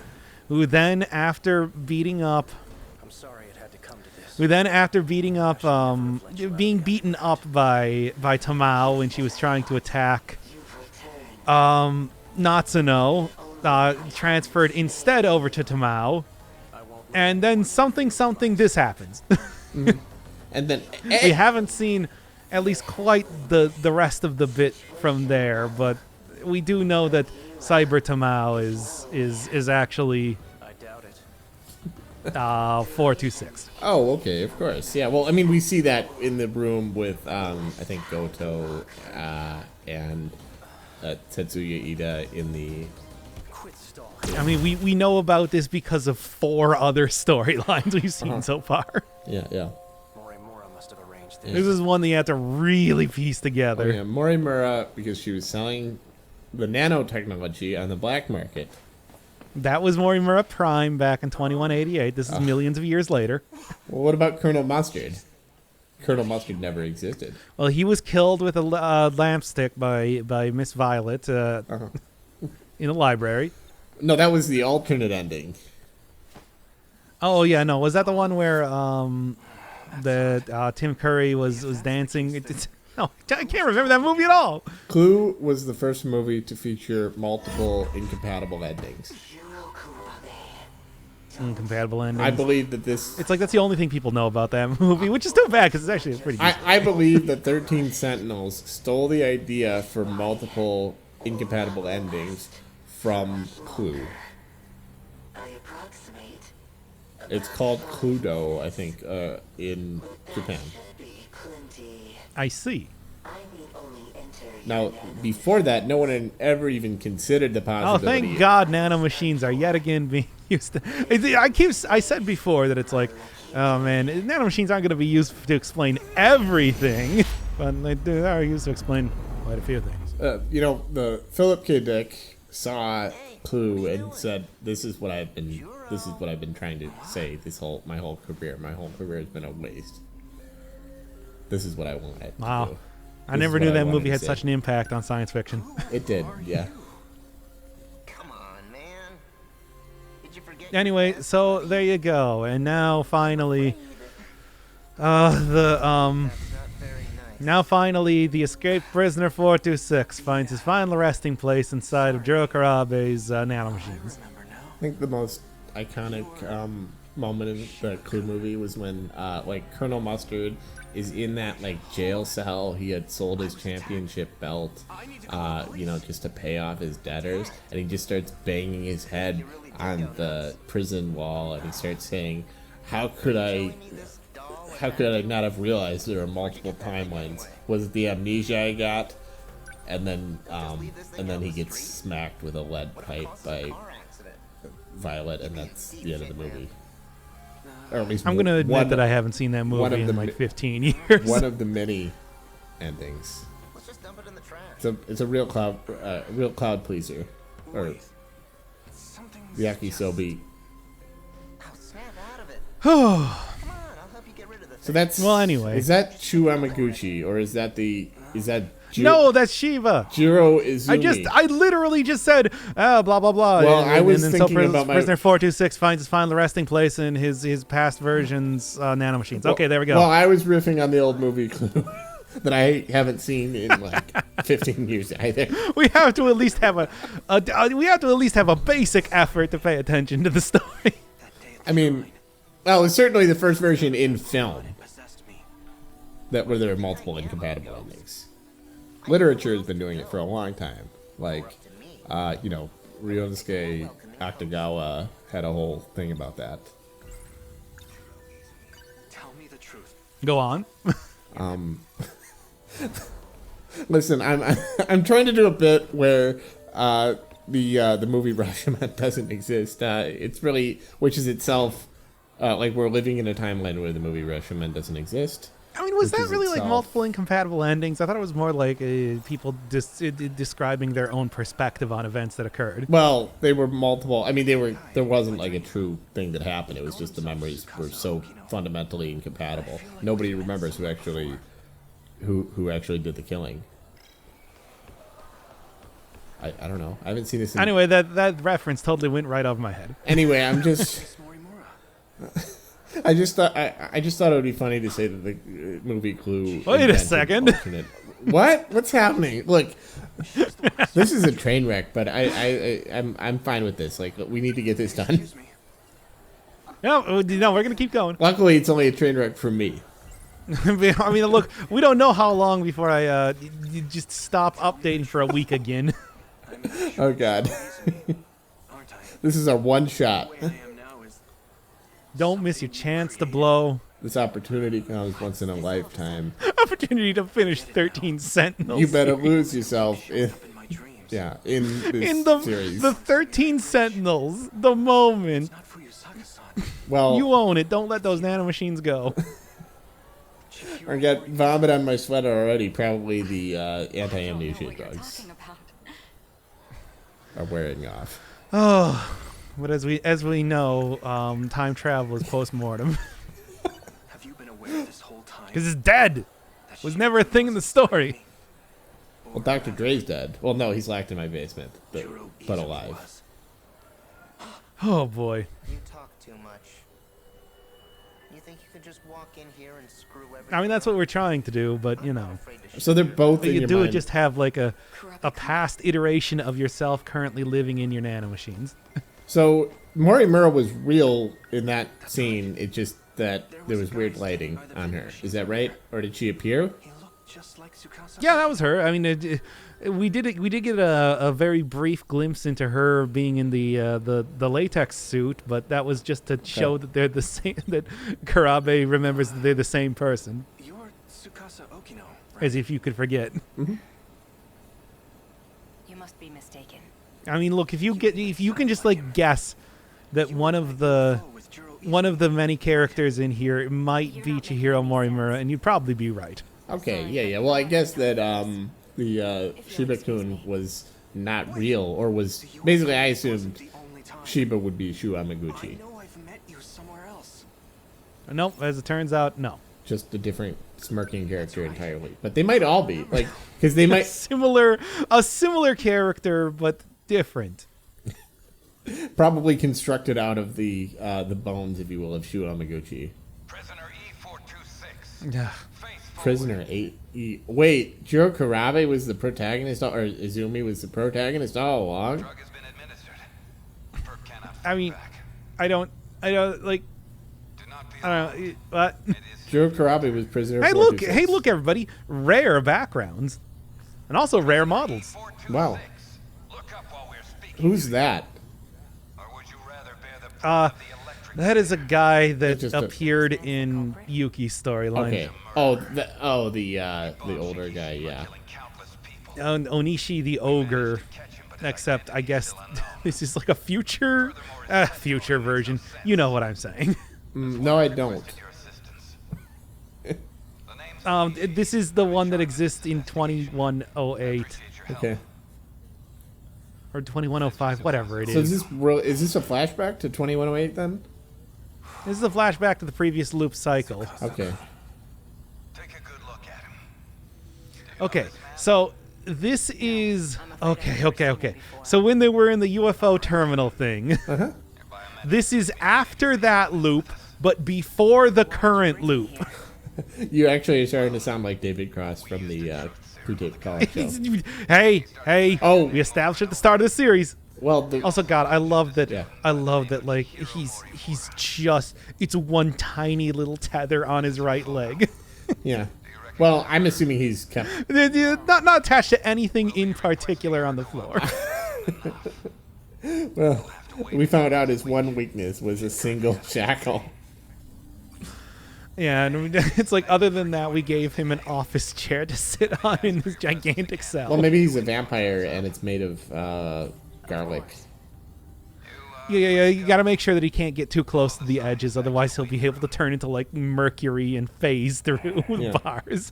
who then, after beating up, being beaten up by Tamao when she was trying to attack Natsuno, transferred instead over to Tamao, and then something this happens. Mm-hmm. And then we haven't seen at least quite the rest of the bit from there, but we do know that Cyber Tamao is actually 426. Oh, okay, of course. Yeah, well, I mean, we see that in the room with, I think, Goto and Tetsuya Ida in the... I mean, we know about this because of 4 other storylines we've seen so far. Yeah. This is one that you have to really piece together. Oh, yeah, Morimura, because she was selling the nanotechnology on the black market. That was Morimura Prime back in 2188. This is millions of years later. Well, what about Colonel Mustard? Colonel Mustard never existed. Well, he was killed with a lampstick by Miss Violet in the library. No, that was the alternate ending. Oh, yeah, no. Was that the one where Tim Curry was dancing? No, I can't remember that movie at all. Clue was the first movie to feature multiple incompatible endings. Incompatible endings. I believe that this... It's like that's the only thing people know about that movie, which is too bad because it's actually pretty good. I believe that 13 Sentinels stole the idea for multiple incompatible endings from Clue. It's called Cluedo, I think, in Japan. I see. Now, before that, no one had ever even considered the possibility. Oh, thank God nanomachines are yet again being used to... I said before that it's like, oh man, nanomachines aren't going to be used to explain everything, but they are used to explain quite a few things. The Philip K. Dick saw Clue and said, "This is what I've been trying to say my whole career. My whole career has been a waste. This is what I wanted." Wow. To do. I never knew that movie had such an impact on science fiction. It did, yeah. Come on, man. Did you forget? Anyway, so there you go. And now finally the Now finally, the escaped prisoner 426 finds his final resting place inside of Juro Kurabe's nanomachines. I think the most iconic moment in the Clue movie was when like Colonel Mustard is in that like jail cell. He had sold his championship belt, just to pay off his debtors, and he just starts banging his head on the prison wall, and he starts saying, "How could I not have realized there are multiple timelines? Was it the amnesia I got?" And then he gets smacked with a lead pipe by Violet, and that's the end of the movie. Or at least I'm going to admit that I haven't seen that movie in like 15 years. One of the many endings. Let's just dump it in the trash. It's a real crowd pleaser, or yakisobe. Oh, snap out of it. Come on, I'll help you get rid of the thing. So that's anyway. Is that Shu Amaguchi, or is that no, that's Shiva. Juro Izumi. I literally just said, blah, blah, blah. Well, I was thinking about Prisoner 426 finds his final resting place in his past version's nanomachines. Okay, there we go. Well, I was riffing on the old movie Clue that I haven't seen in like 15 years either. We have to at least have a basic effort to pay attention to the story. I mean, well, it's certainly the first version in film where there are multiple incompatible endings. Literature has been doing it for a long time. Like, Ryonosuke Akutagawa had a whole thing about that. Tell me the truth. Go on. Listen, I'm trying to do a bit where the movie Rashomon doesn't exist. It's really, which is itself like we're living in a timeline where the movie Rashomon doesn't exist. I mean, was that really like multiple incompatible endings? I thought it was more like people describing their own perspective on events that occurred. Well, they were multiple. I mean, there wasn't like a true thing that happened. It was just the memories were so fundamentally incompatible. Nobody remembers who actually did the killing. I don't know. I haven't seen this. Anyway, that reference totally went right over my head. Anyway, I'm just. I just thought it would be funny to say that the movie Clue. Wait a second. What? What's happening? Look, this is a train wreck, but I'm fine with this. Like, we need to get this done. No, we're gonna keep going. Luckily, it's only a train wreck for me. I mean, look, we don't know how long before I just stop updating for a week again. Oh God, this is our one shot. Don't miss your chance to blow. This opportunity comes once in a lifetime. Opportunity to finish 13 Sentinels. You better lose yourself in this series. The 13 Sentinels, the moment. Well, you own it. Don't let those nanomachines go. I got vomit on my sweater already. Probably the anti-amnesia drugs are wearing off. Oh. But as we know, time travel is post-mortem. Have you been aware this whole time? Because it's dead. Was never a thing in the story. Well, Dr. Dre's dead. Well, no, he's locked in my basement, but alive. Oh boy. You talk too much. You think you could just walk in here and screw everything? I mean, that's what we're trying to do, but you know. So they're both in your mind. You do just have like a past iteration of yourself currently living in your nanomachines. So Morimura was real in that scene. It's just that there was weird lighting on her. Is that right? Or did she appear? Yeah, that was her. I mean, we did get a very brief glimpse into her being in the latex suit, but that was just to show that they're the same. That Kurabe remembers that they're the same person. You're Tsukasa Okino, right? As if you could forget. Mm-hmm. You must be mistaken. I mean, look, if you can just like guess that one of the many characters in here might be Chihiro Morimura, and you'd probably be right. Okay, yeah. Well, I guess that the Shiba-kun was not real, or was basically. I assumed Shiba would be Shu Amaguchi. I know I've met you somewhere else. Nope, as it turns out, no. Just a different smirking character entirely, but they might all be like because they might a similar character, but different. Probably constructed out of the bones, if you will, of Shu Amaguchi. Prisoner E426. Prisoner 8. Wait, Juro Kurabe was the protagonist, or Izumi was the protagonist all along? I mean, I don't like. I don't know what. Juro Kurabe was Prisoner. Hey, look, everybody! Rare backgrounds, and also rare models. Wow. Who's that? That is a guy that appeared in Yuki's storyline. Okay. The older guy, yeah. Onishi the ogre, except I guess this is like a future version. You know what I'm saying? No, I don't. This is the one that exists in 2108. Okay. Or 2105, whatever it is. So is this a flashback to 2108 then? This is a flashback to the previous loop cycle. Okay. Okay, so this is... Okay. So when they were in the UFO terminal thing, this is after that loop, but before the current loop. You actually are starting to sound like David Cross from the pre-tape call show. Hey! Oh, we established at the start of the series. Well, also, God, I love that. Yeah. I love that. Like he's just it's one tiny little tether on his right leg. Yeah. Well, I'm assuming he's kept not attached to anything in particular on the floor. Well, we found out his one weakness was a single shackle. Yeah, and it's like, other than that, we gave him an office chair to sit on in this gigantic cell. Well, maybe he's a vampire and it's made of garlic. Yeah. You got to make sure that he can't get too close to the edges, otherwise he'll be able to turn into like mercury and phase through bars.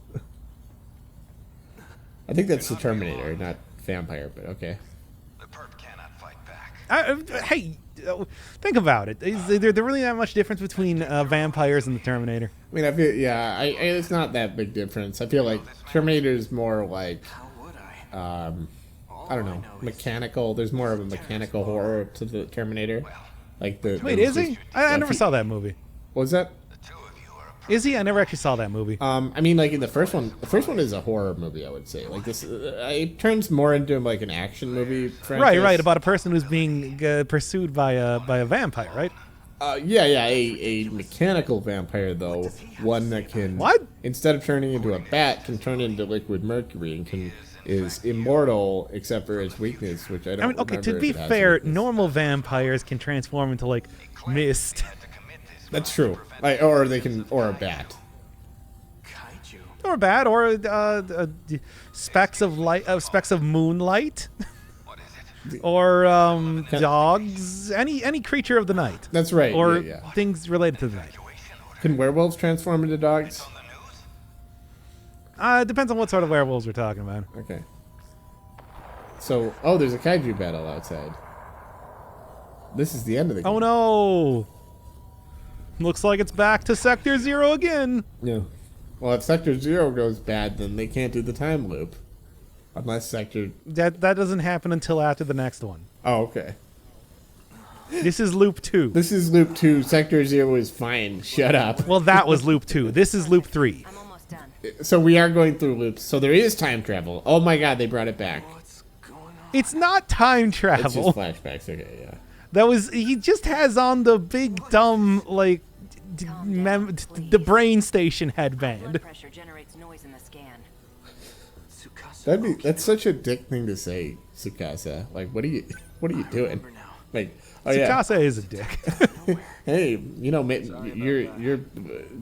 I think that's the Terminator, not vampire, but okay. The perp cannot fight back. Hey, think about it. Is there really that much difference between vampires and the Terminator? I mean, I feel it's not that big difference. I feel like Terminator is more like, How would I? I don't know, mechanical. There's more of a mechanical horror to the Terminator. Like Wait, is he? I never saw that movie. What was that? Is he? I never actually saw that movie. I mean, like in the first one is a horror movie. I would say, like this, it turns more into like an action movie. Franchise. Right, about a person who's being pursued by a vampire, right? A mechanical vampire though, one that can instead of turning into a bat, can turn into liquid mercury and is immortal except for its weakness, which I don't. I mean, okay, to be fair, normal vampires can transform into like mist. That's true. Like, or a bat. Or a bat, or specks of light, specks of moonlight, or dogs. Any creature of the night. That's right. Or yeah. things related to the night. Can werewolves transform into dogs? It depends on what sort of werewolves we're talking about. Okay. So, there's a kaiju battle outside. This is the end of the game. Oh no! Looks like it's back to Sector 0 again. Yeah. Well, if Sector 0 goes bad, then they can't do the time loop. Unless Sector... That doesn't happen until after the next one. Oh, okay. This is Loop 2. This is Loop 2. Sector 0 is fine. Shut up. Well, that was Loop 2. This is Loop 3. I'm almost done. So we are going through loops. So there is time travel. Oh my god, they brought it back. What's going on? It's not time It's travel. just flashbacks. Okay, yeah. He just has on the big dumb like the brain station headband. Blood pressure generates noise in the scan. That's such a dick thing to say, Tsukasa. Like, what are you doing? Like, Tsukasa is a dick. Hey, you're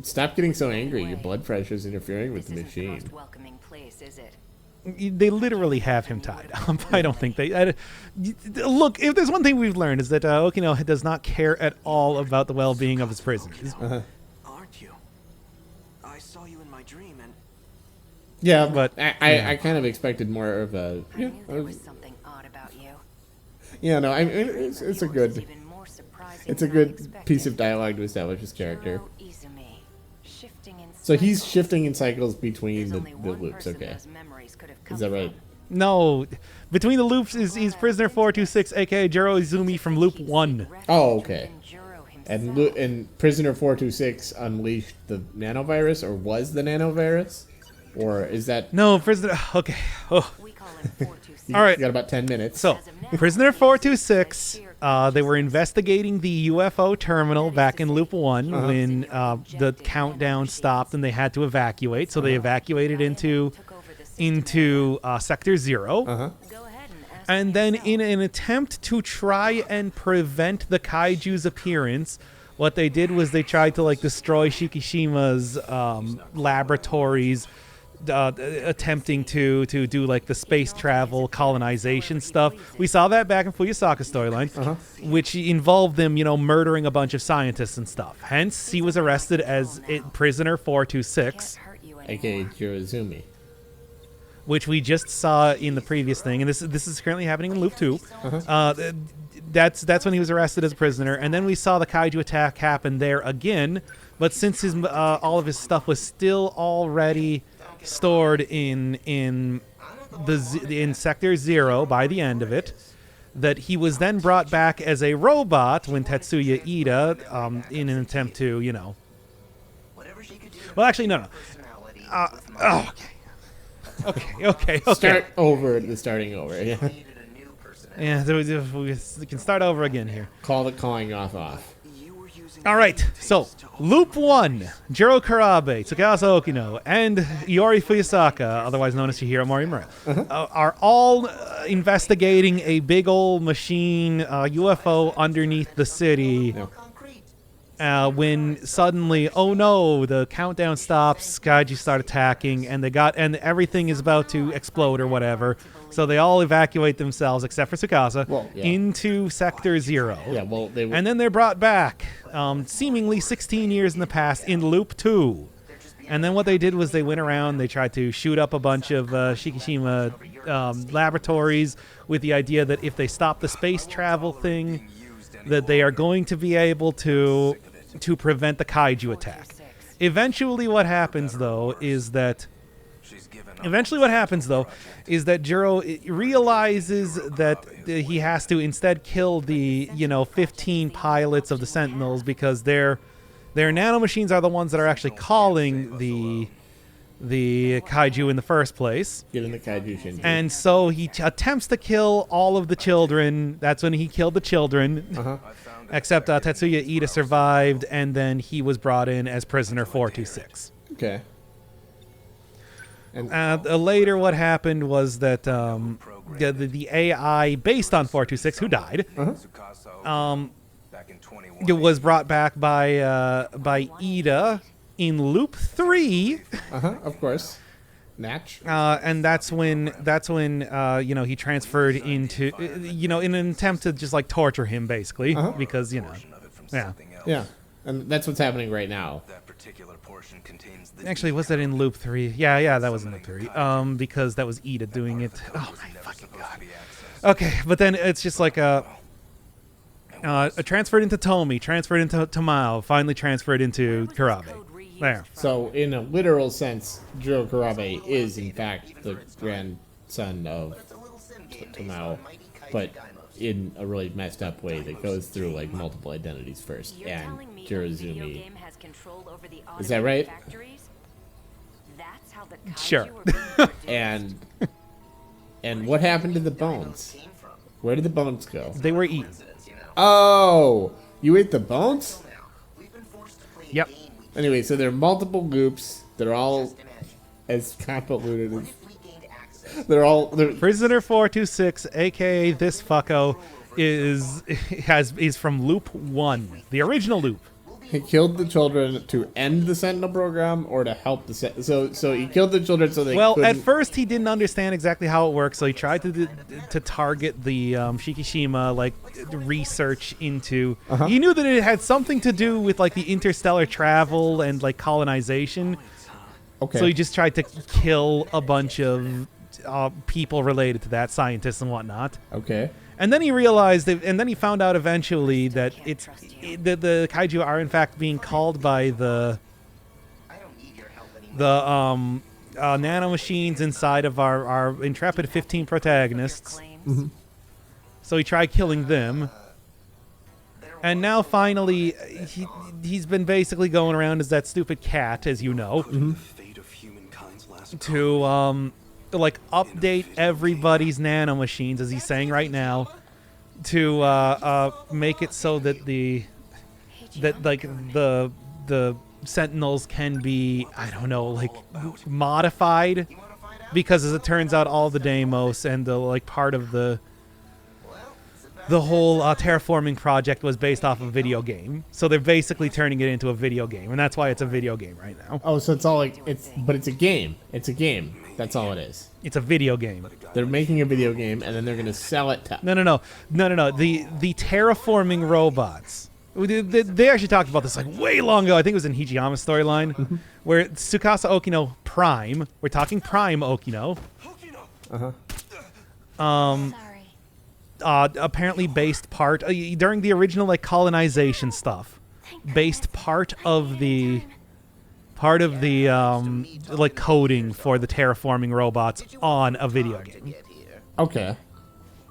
stop getting so angry. Your blood pressure's interfering with the machine. Most welcoming place, is it? They literally have him tied up. I don't think they... look, if there's one thing we've learned is that Okino does not care at all about the well-being of his prisoners. Aren't you? I saw you in my dream and... Yeah, But, I kind of expected more of a... I knew there was something odd about you. Yeah, no, I mean, it's a good... Even more surprising It's a than I good expected. piece of dialogue to establish his character. Juro Izumi, shifting in So he's cycles. shifting in cycles between There's the only one loops, person okay. those memories could have come Is that right? from. No, between the loops is prisoner 426, aka Juro Izumi from Loop 1. Oh, okay. Juro And Prisoner 426 unleashed the nanovirus, or was the nanovirus? Or is that... No, prisoner... Okay. Oh. All right. You got about 10 minutes. So, prisoner 426, they were investigating the UFO terminal back in Loop 1 when the countdown stopped and they had to evacuate. So they evacuated into Sector 0. And then in an attempt to try and prevent the kaiju's appearance, what they did was they tried to like destroy Shikishima's laboratories, attempting to do like the space travel colonization stuff. We saw that back in Fuyusaka's storyline, which involved them, murdering a bunch of scientists and stuff. Hence, he was arrested as prisoner 426, aka Jirozumi, which we just saw in the previous thing, and this is currently happening in Loop 2. That's when he was arrested as a prisoner, and then we saw the kaiju attack happen there again. But since his all of his stuff was still already stored in Sector 0 by the end of it, that he was then brought back as a robot when Tetsuya Ida, in an attempt to, Well, actually, no. Okay. Start over. Starting over. Yeah. Yeah, we can start over again here. Call the calling off. All right, so Loop 1, Juro Kurabe, Tsukasa Okino, and Iori Fuyusaka, otherwise known as Chihiro Morimura, are all investigating a big old machine UFO underneath the city. When suddenly, oh no, the countdown stops, kaiju start attacking, and everything is about to explode or whatever. So they all evacuate themselves, except for Tsukasa, into Sector 0. Yeah, well, and then they're brought back, seemingly 16 years in the past, in Loop 2. And then what they did was they went around, they tried to shoot up a bunch of Shikishima laboratories with the idea that if they stop the space travel thing, that they are going to be able to prevent the kaiju attack. Eventually what happens, though, is that Juro realizes that he has to instead kill the 15 pilots of the Sentinels, because their nanomachines are the ones that are actually calling the kaiju in the first place. Getting the kaiju Shinji. And so he attempts to kill all of the children. That's when he killed the children. Except Tetsuya Ida survived, and then he was brought in as prisoner 426. Okay. And later what happened was that the AI based on 426, who died, it was brought back by Ida in Loop 3. Of course. Natch. And that's when he transferred into in an attempt to just like torture him basically, because yeah, and that's what's happening right now. Actually, was that in Loop 3? Yeah, that was in Loop 3. Because that was Ida doing it. Oh my fucking god. Okay, but then it's just like transferred into Tomi, transferred into Tamao, finally transferred into Kurabe. There. So, in a literal sense, Juro Kurabe is, in fact, the grandson of Tamao, but in a really messed up way that goes through, like, multiple identities first. And Jirozumi... Is that right? Sure. And what happened to the bones? Where did the bones go? They were eaten. Oh! You ate the bones? Yep. Anyway, so there are multiple loops. They're all as convoluted as... They're Prisoner 426, aka this fucko, is from Loop 1, the original loop. He killed the children to end the Sentinel program, or to help the so he killed the children so they couldn't... at first he didn't understand exactly how it works, so he tried to target the Shikishima like research into... He knew that it had something to do with like the interstellar travel and like colonization. Okay. So he just tried to kill a bunch of people related to that, scientists and whatnot. Okay. And then he realized, and then he found out eventually that the kaiju are in fact being called by the nanomachines inside of our intrepid 15 protagonists. So he tried killing them. And now finally, he's been basically going around as that stupid cat, as you know. to like update everybody's nanomachines, as he's saying right now, to make it so that the Sentinels can be, I don't know, like modified, because as it turns out, all the Deimos and the like part of the whole terraforming project was based off a video game. So they're basically turning it into a video game, and that's why it's a video game right now. Oh, so it's all like but it's a game. It's a game. That's all it is. It's a video game. They're making a video game, and then they're gonna sell it to. No. The terraforming robots. They actually talked about this like way long ago. I think it was in Hijiyama's storyline, where Tsukasa Okino Prime. We're talking Prime Okino. Apparently based part during the original like colonization stuff, based part of the like coding for the terraforming robots on a video game. Okay.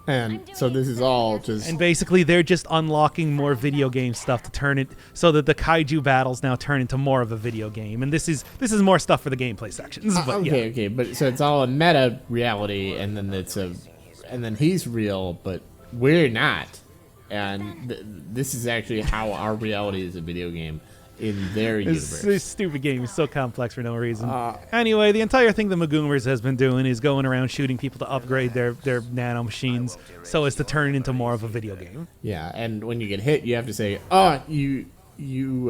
And so this is all just... And basically they're just unlocking more video game stuff to turn it so that the kaiju battles now turn into more of a video game. And this is more stuff for the gameplay sections. But okay. But so it's all a meta reality, and then and then he's real, but we're not. And this is actually how our reality is a video game in their universe. This stupid game is so complex for no reason. Anyway, the entire thing that Megumers has been doing is going around shooting people to upgrade their nano machines so as to turn it into more of a video game. Yeah, and when you get hit, you have to say, "Oh, you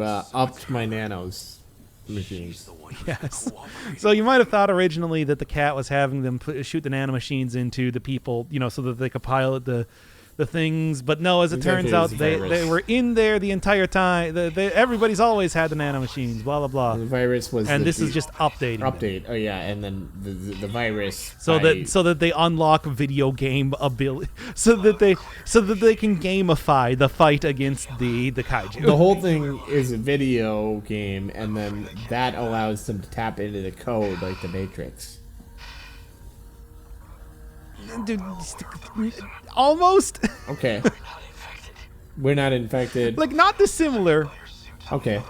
upped my nanos machines." Yes. So you might have thought originally that the cat was having them shoot the nano machines into the people, so that they could pilot the things, but no, as it turns out, they were in there the entire time. Everybody's always had the nanomachines, blah blah blah. The virus was, and this is just updating. Update. Oh yeah, and then the virus. So that they unlock video game ability, so that they can gamify the fight against the kaiju. The whole thing is a video game, and then that allows them to tap into the code like the Matrix. Dude, almost. Okay. We're not infected. Like, not dissimilar. Okay.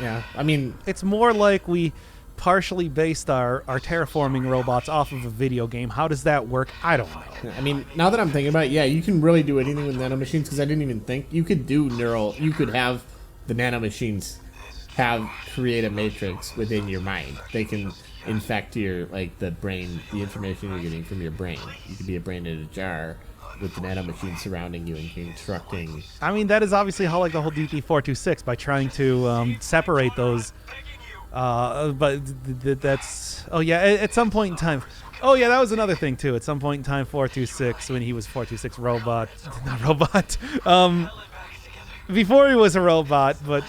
Yeah, I mean... It's more like we partially based our terraforming robots off of a video game. How does that work? I don't know. I mean, now that I'm thinking about it, yeah, you can really do anything with nanomachines, because I didn't even think... You could do You could have the nanomachines create a matrix within your mind. They can infect your, like, the brain, the information you're getting from your brain. You could be a brain in a jar with the nanomachine surrounding you and constructing. I mean, that is obviously how, like, the whole DT-426, by trying to separate those. But that's... Oh, yeah, at some point in time... Oh, yeah, that was another thing, too. At some point in time, 426, when he was 426 robot... Not robot. Before he was a robot, but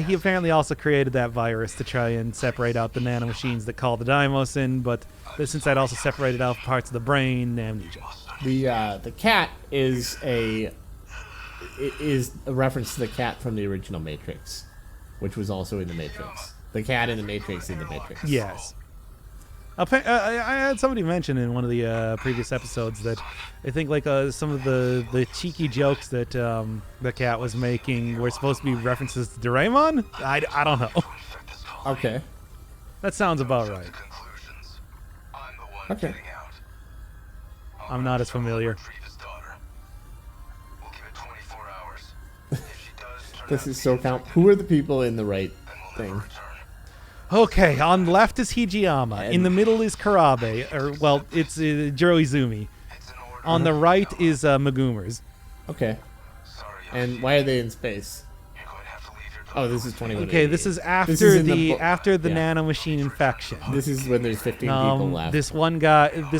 he apparently also created that virus to try and separate out the nanomachines that call the Deimos in, but since that also separated out parts of the brain, amnesia. The cat is a reference to the cat from the original Matrix, which was also in the Matrix. The cat in the Matrix in the Matrix. Yes. I had somebody mention in one of the previous episodes that I think like some of the cheeky jokes that the cat was making were supposed to be references to Doraemon. I don't know. Okay. That sounds about right. Okay. I'm not as familiar. This is so count. Who are the people in the right thing? Okay, on the left is Hijiyama. In the middle is Kurabe. It's Juro Izumi. On the right is Megumers. Okay. And why are they in space? Oh, this is 21. Okay, this is after the nanomachine infection. This is when there's 15 people left. This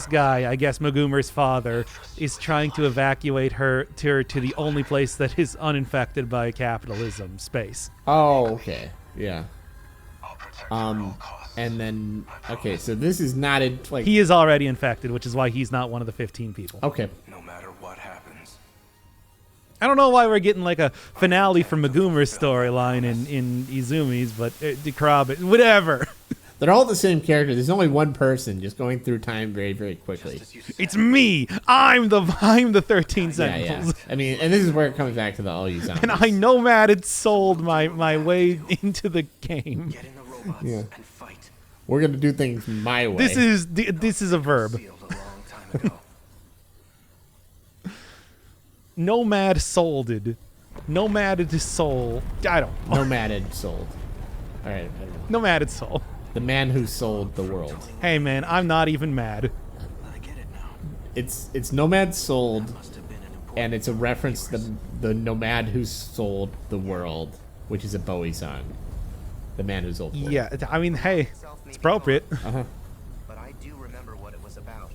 guy, I guess Megumers' father, is trying to evacuate her to the only place that is uninfected by capitalism, space. Oh, okay. Yeah. And then, okay, so this is not like... He is already infected, which is why he's not one of the 15 people. Okay. No matter what happens. I don't know why we're getting like a finale from Megumers' storyline in Izumi's, but Kurabe, whatever. They're all the same character. There's only one person just going through time very, very quickly. It's me. I'm the 13 Sentinels. Yeah. I mean, and this is where it comes back to the all you zombies. And I nomaded sold my way into the game. Get in the robots and fight. We're gonna do things my way. This is a verb. Sealed a long time ago. Nomad solded. Nomaded soul. I don't know. Nomaded sold. All right. I don't know. Nomaded soul. The man who sold the world. Hey man, I'm not even mad. I get it now. It's Nomad sold, Must have been an important and it's a reference to the nomad who sold the world, which is a Bowie song. The man who sold the world. Yeah, I mean, hey, it's appropriate. Uh-huh. But I do remember what it was about.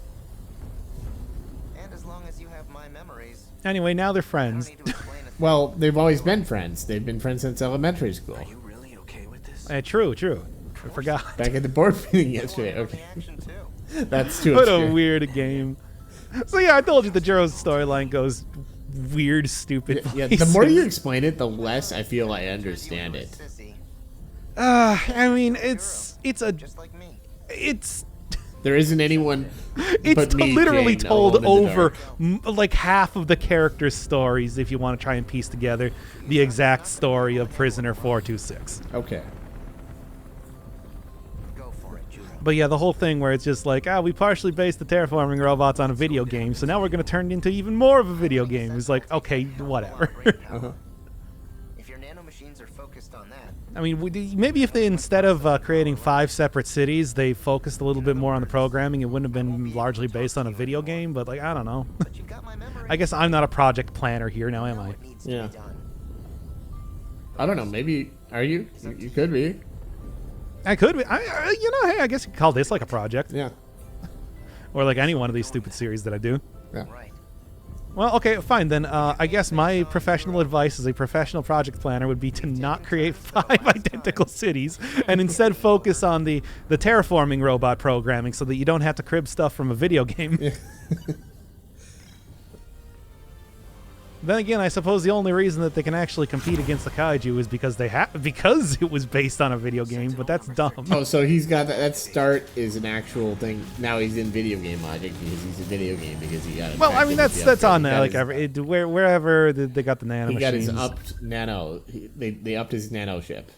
And as long as you have my memories, Anyway, now they're I don't friends. need to explain a thing. Well, they've always been friends. They've been friends since elementary school. Are you really okay with this? True. I forgot. Back at the board meeting yesterday. Roll the Okay. action too. That's too What obscure. a weird game. So yeah, I told you the Juro's storyline goes weird, stupid Yeah, places. the more you explain it, the less I feel I understand it. Sissy, I mean, it's just like me. There isn't anyone it's but me, literally Jane, told alone in the over dark. like half of the characters' stories if you want to try and piece together the exact story of Prisoner 426. Okay. Go for it, Juro. But yeah, the whole thing where it's just like, we partially based the terraforming robots on a video game, so now we're going to turn it into even more of a video game. It's like, okay, whatever. If your nanomachines are focused on that, I mean, maybe if they, instead of creating 5 separate cities, they focused a little bit more on the programming, it wouldn't have been largely based on a video game, but like, I don't know. but you got my memory. I guess I'm not a project planner here now, am I? What needs to Yeah. be done. I don't know. Maybe are you? You could be. I could be. Hey, I guess you could call this like a project. Yeah. Or like any one of these stupid series that I do. Yeah. Right. Well, okay, fine. Then I guess my professional advice as a professional project planner would be to not create 5 identical cities and instead focus on the terraforming robot programming so that you don't have to crib stuff from a video game. Then again, I suppose the only reason that they can actually compete against the kaiju is because because it was based on a video game, but that's dumb. Oh, so he's got that start is an actual thing. Now he's in video game logic because he's a video game because he got. Well, I mean attracted with that's the on upgrade. there. He got Like his- wherever they got the nano He got his machines. upped nano. They upped his nano ship.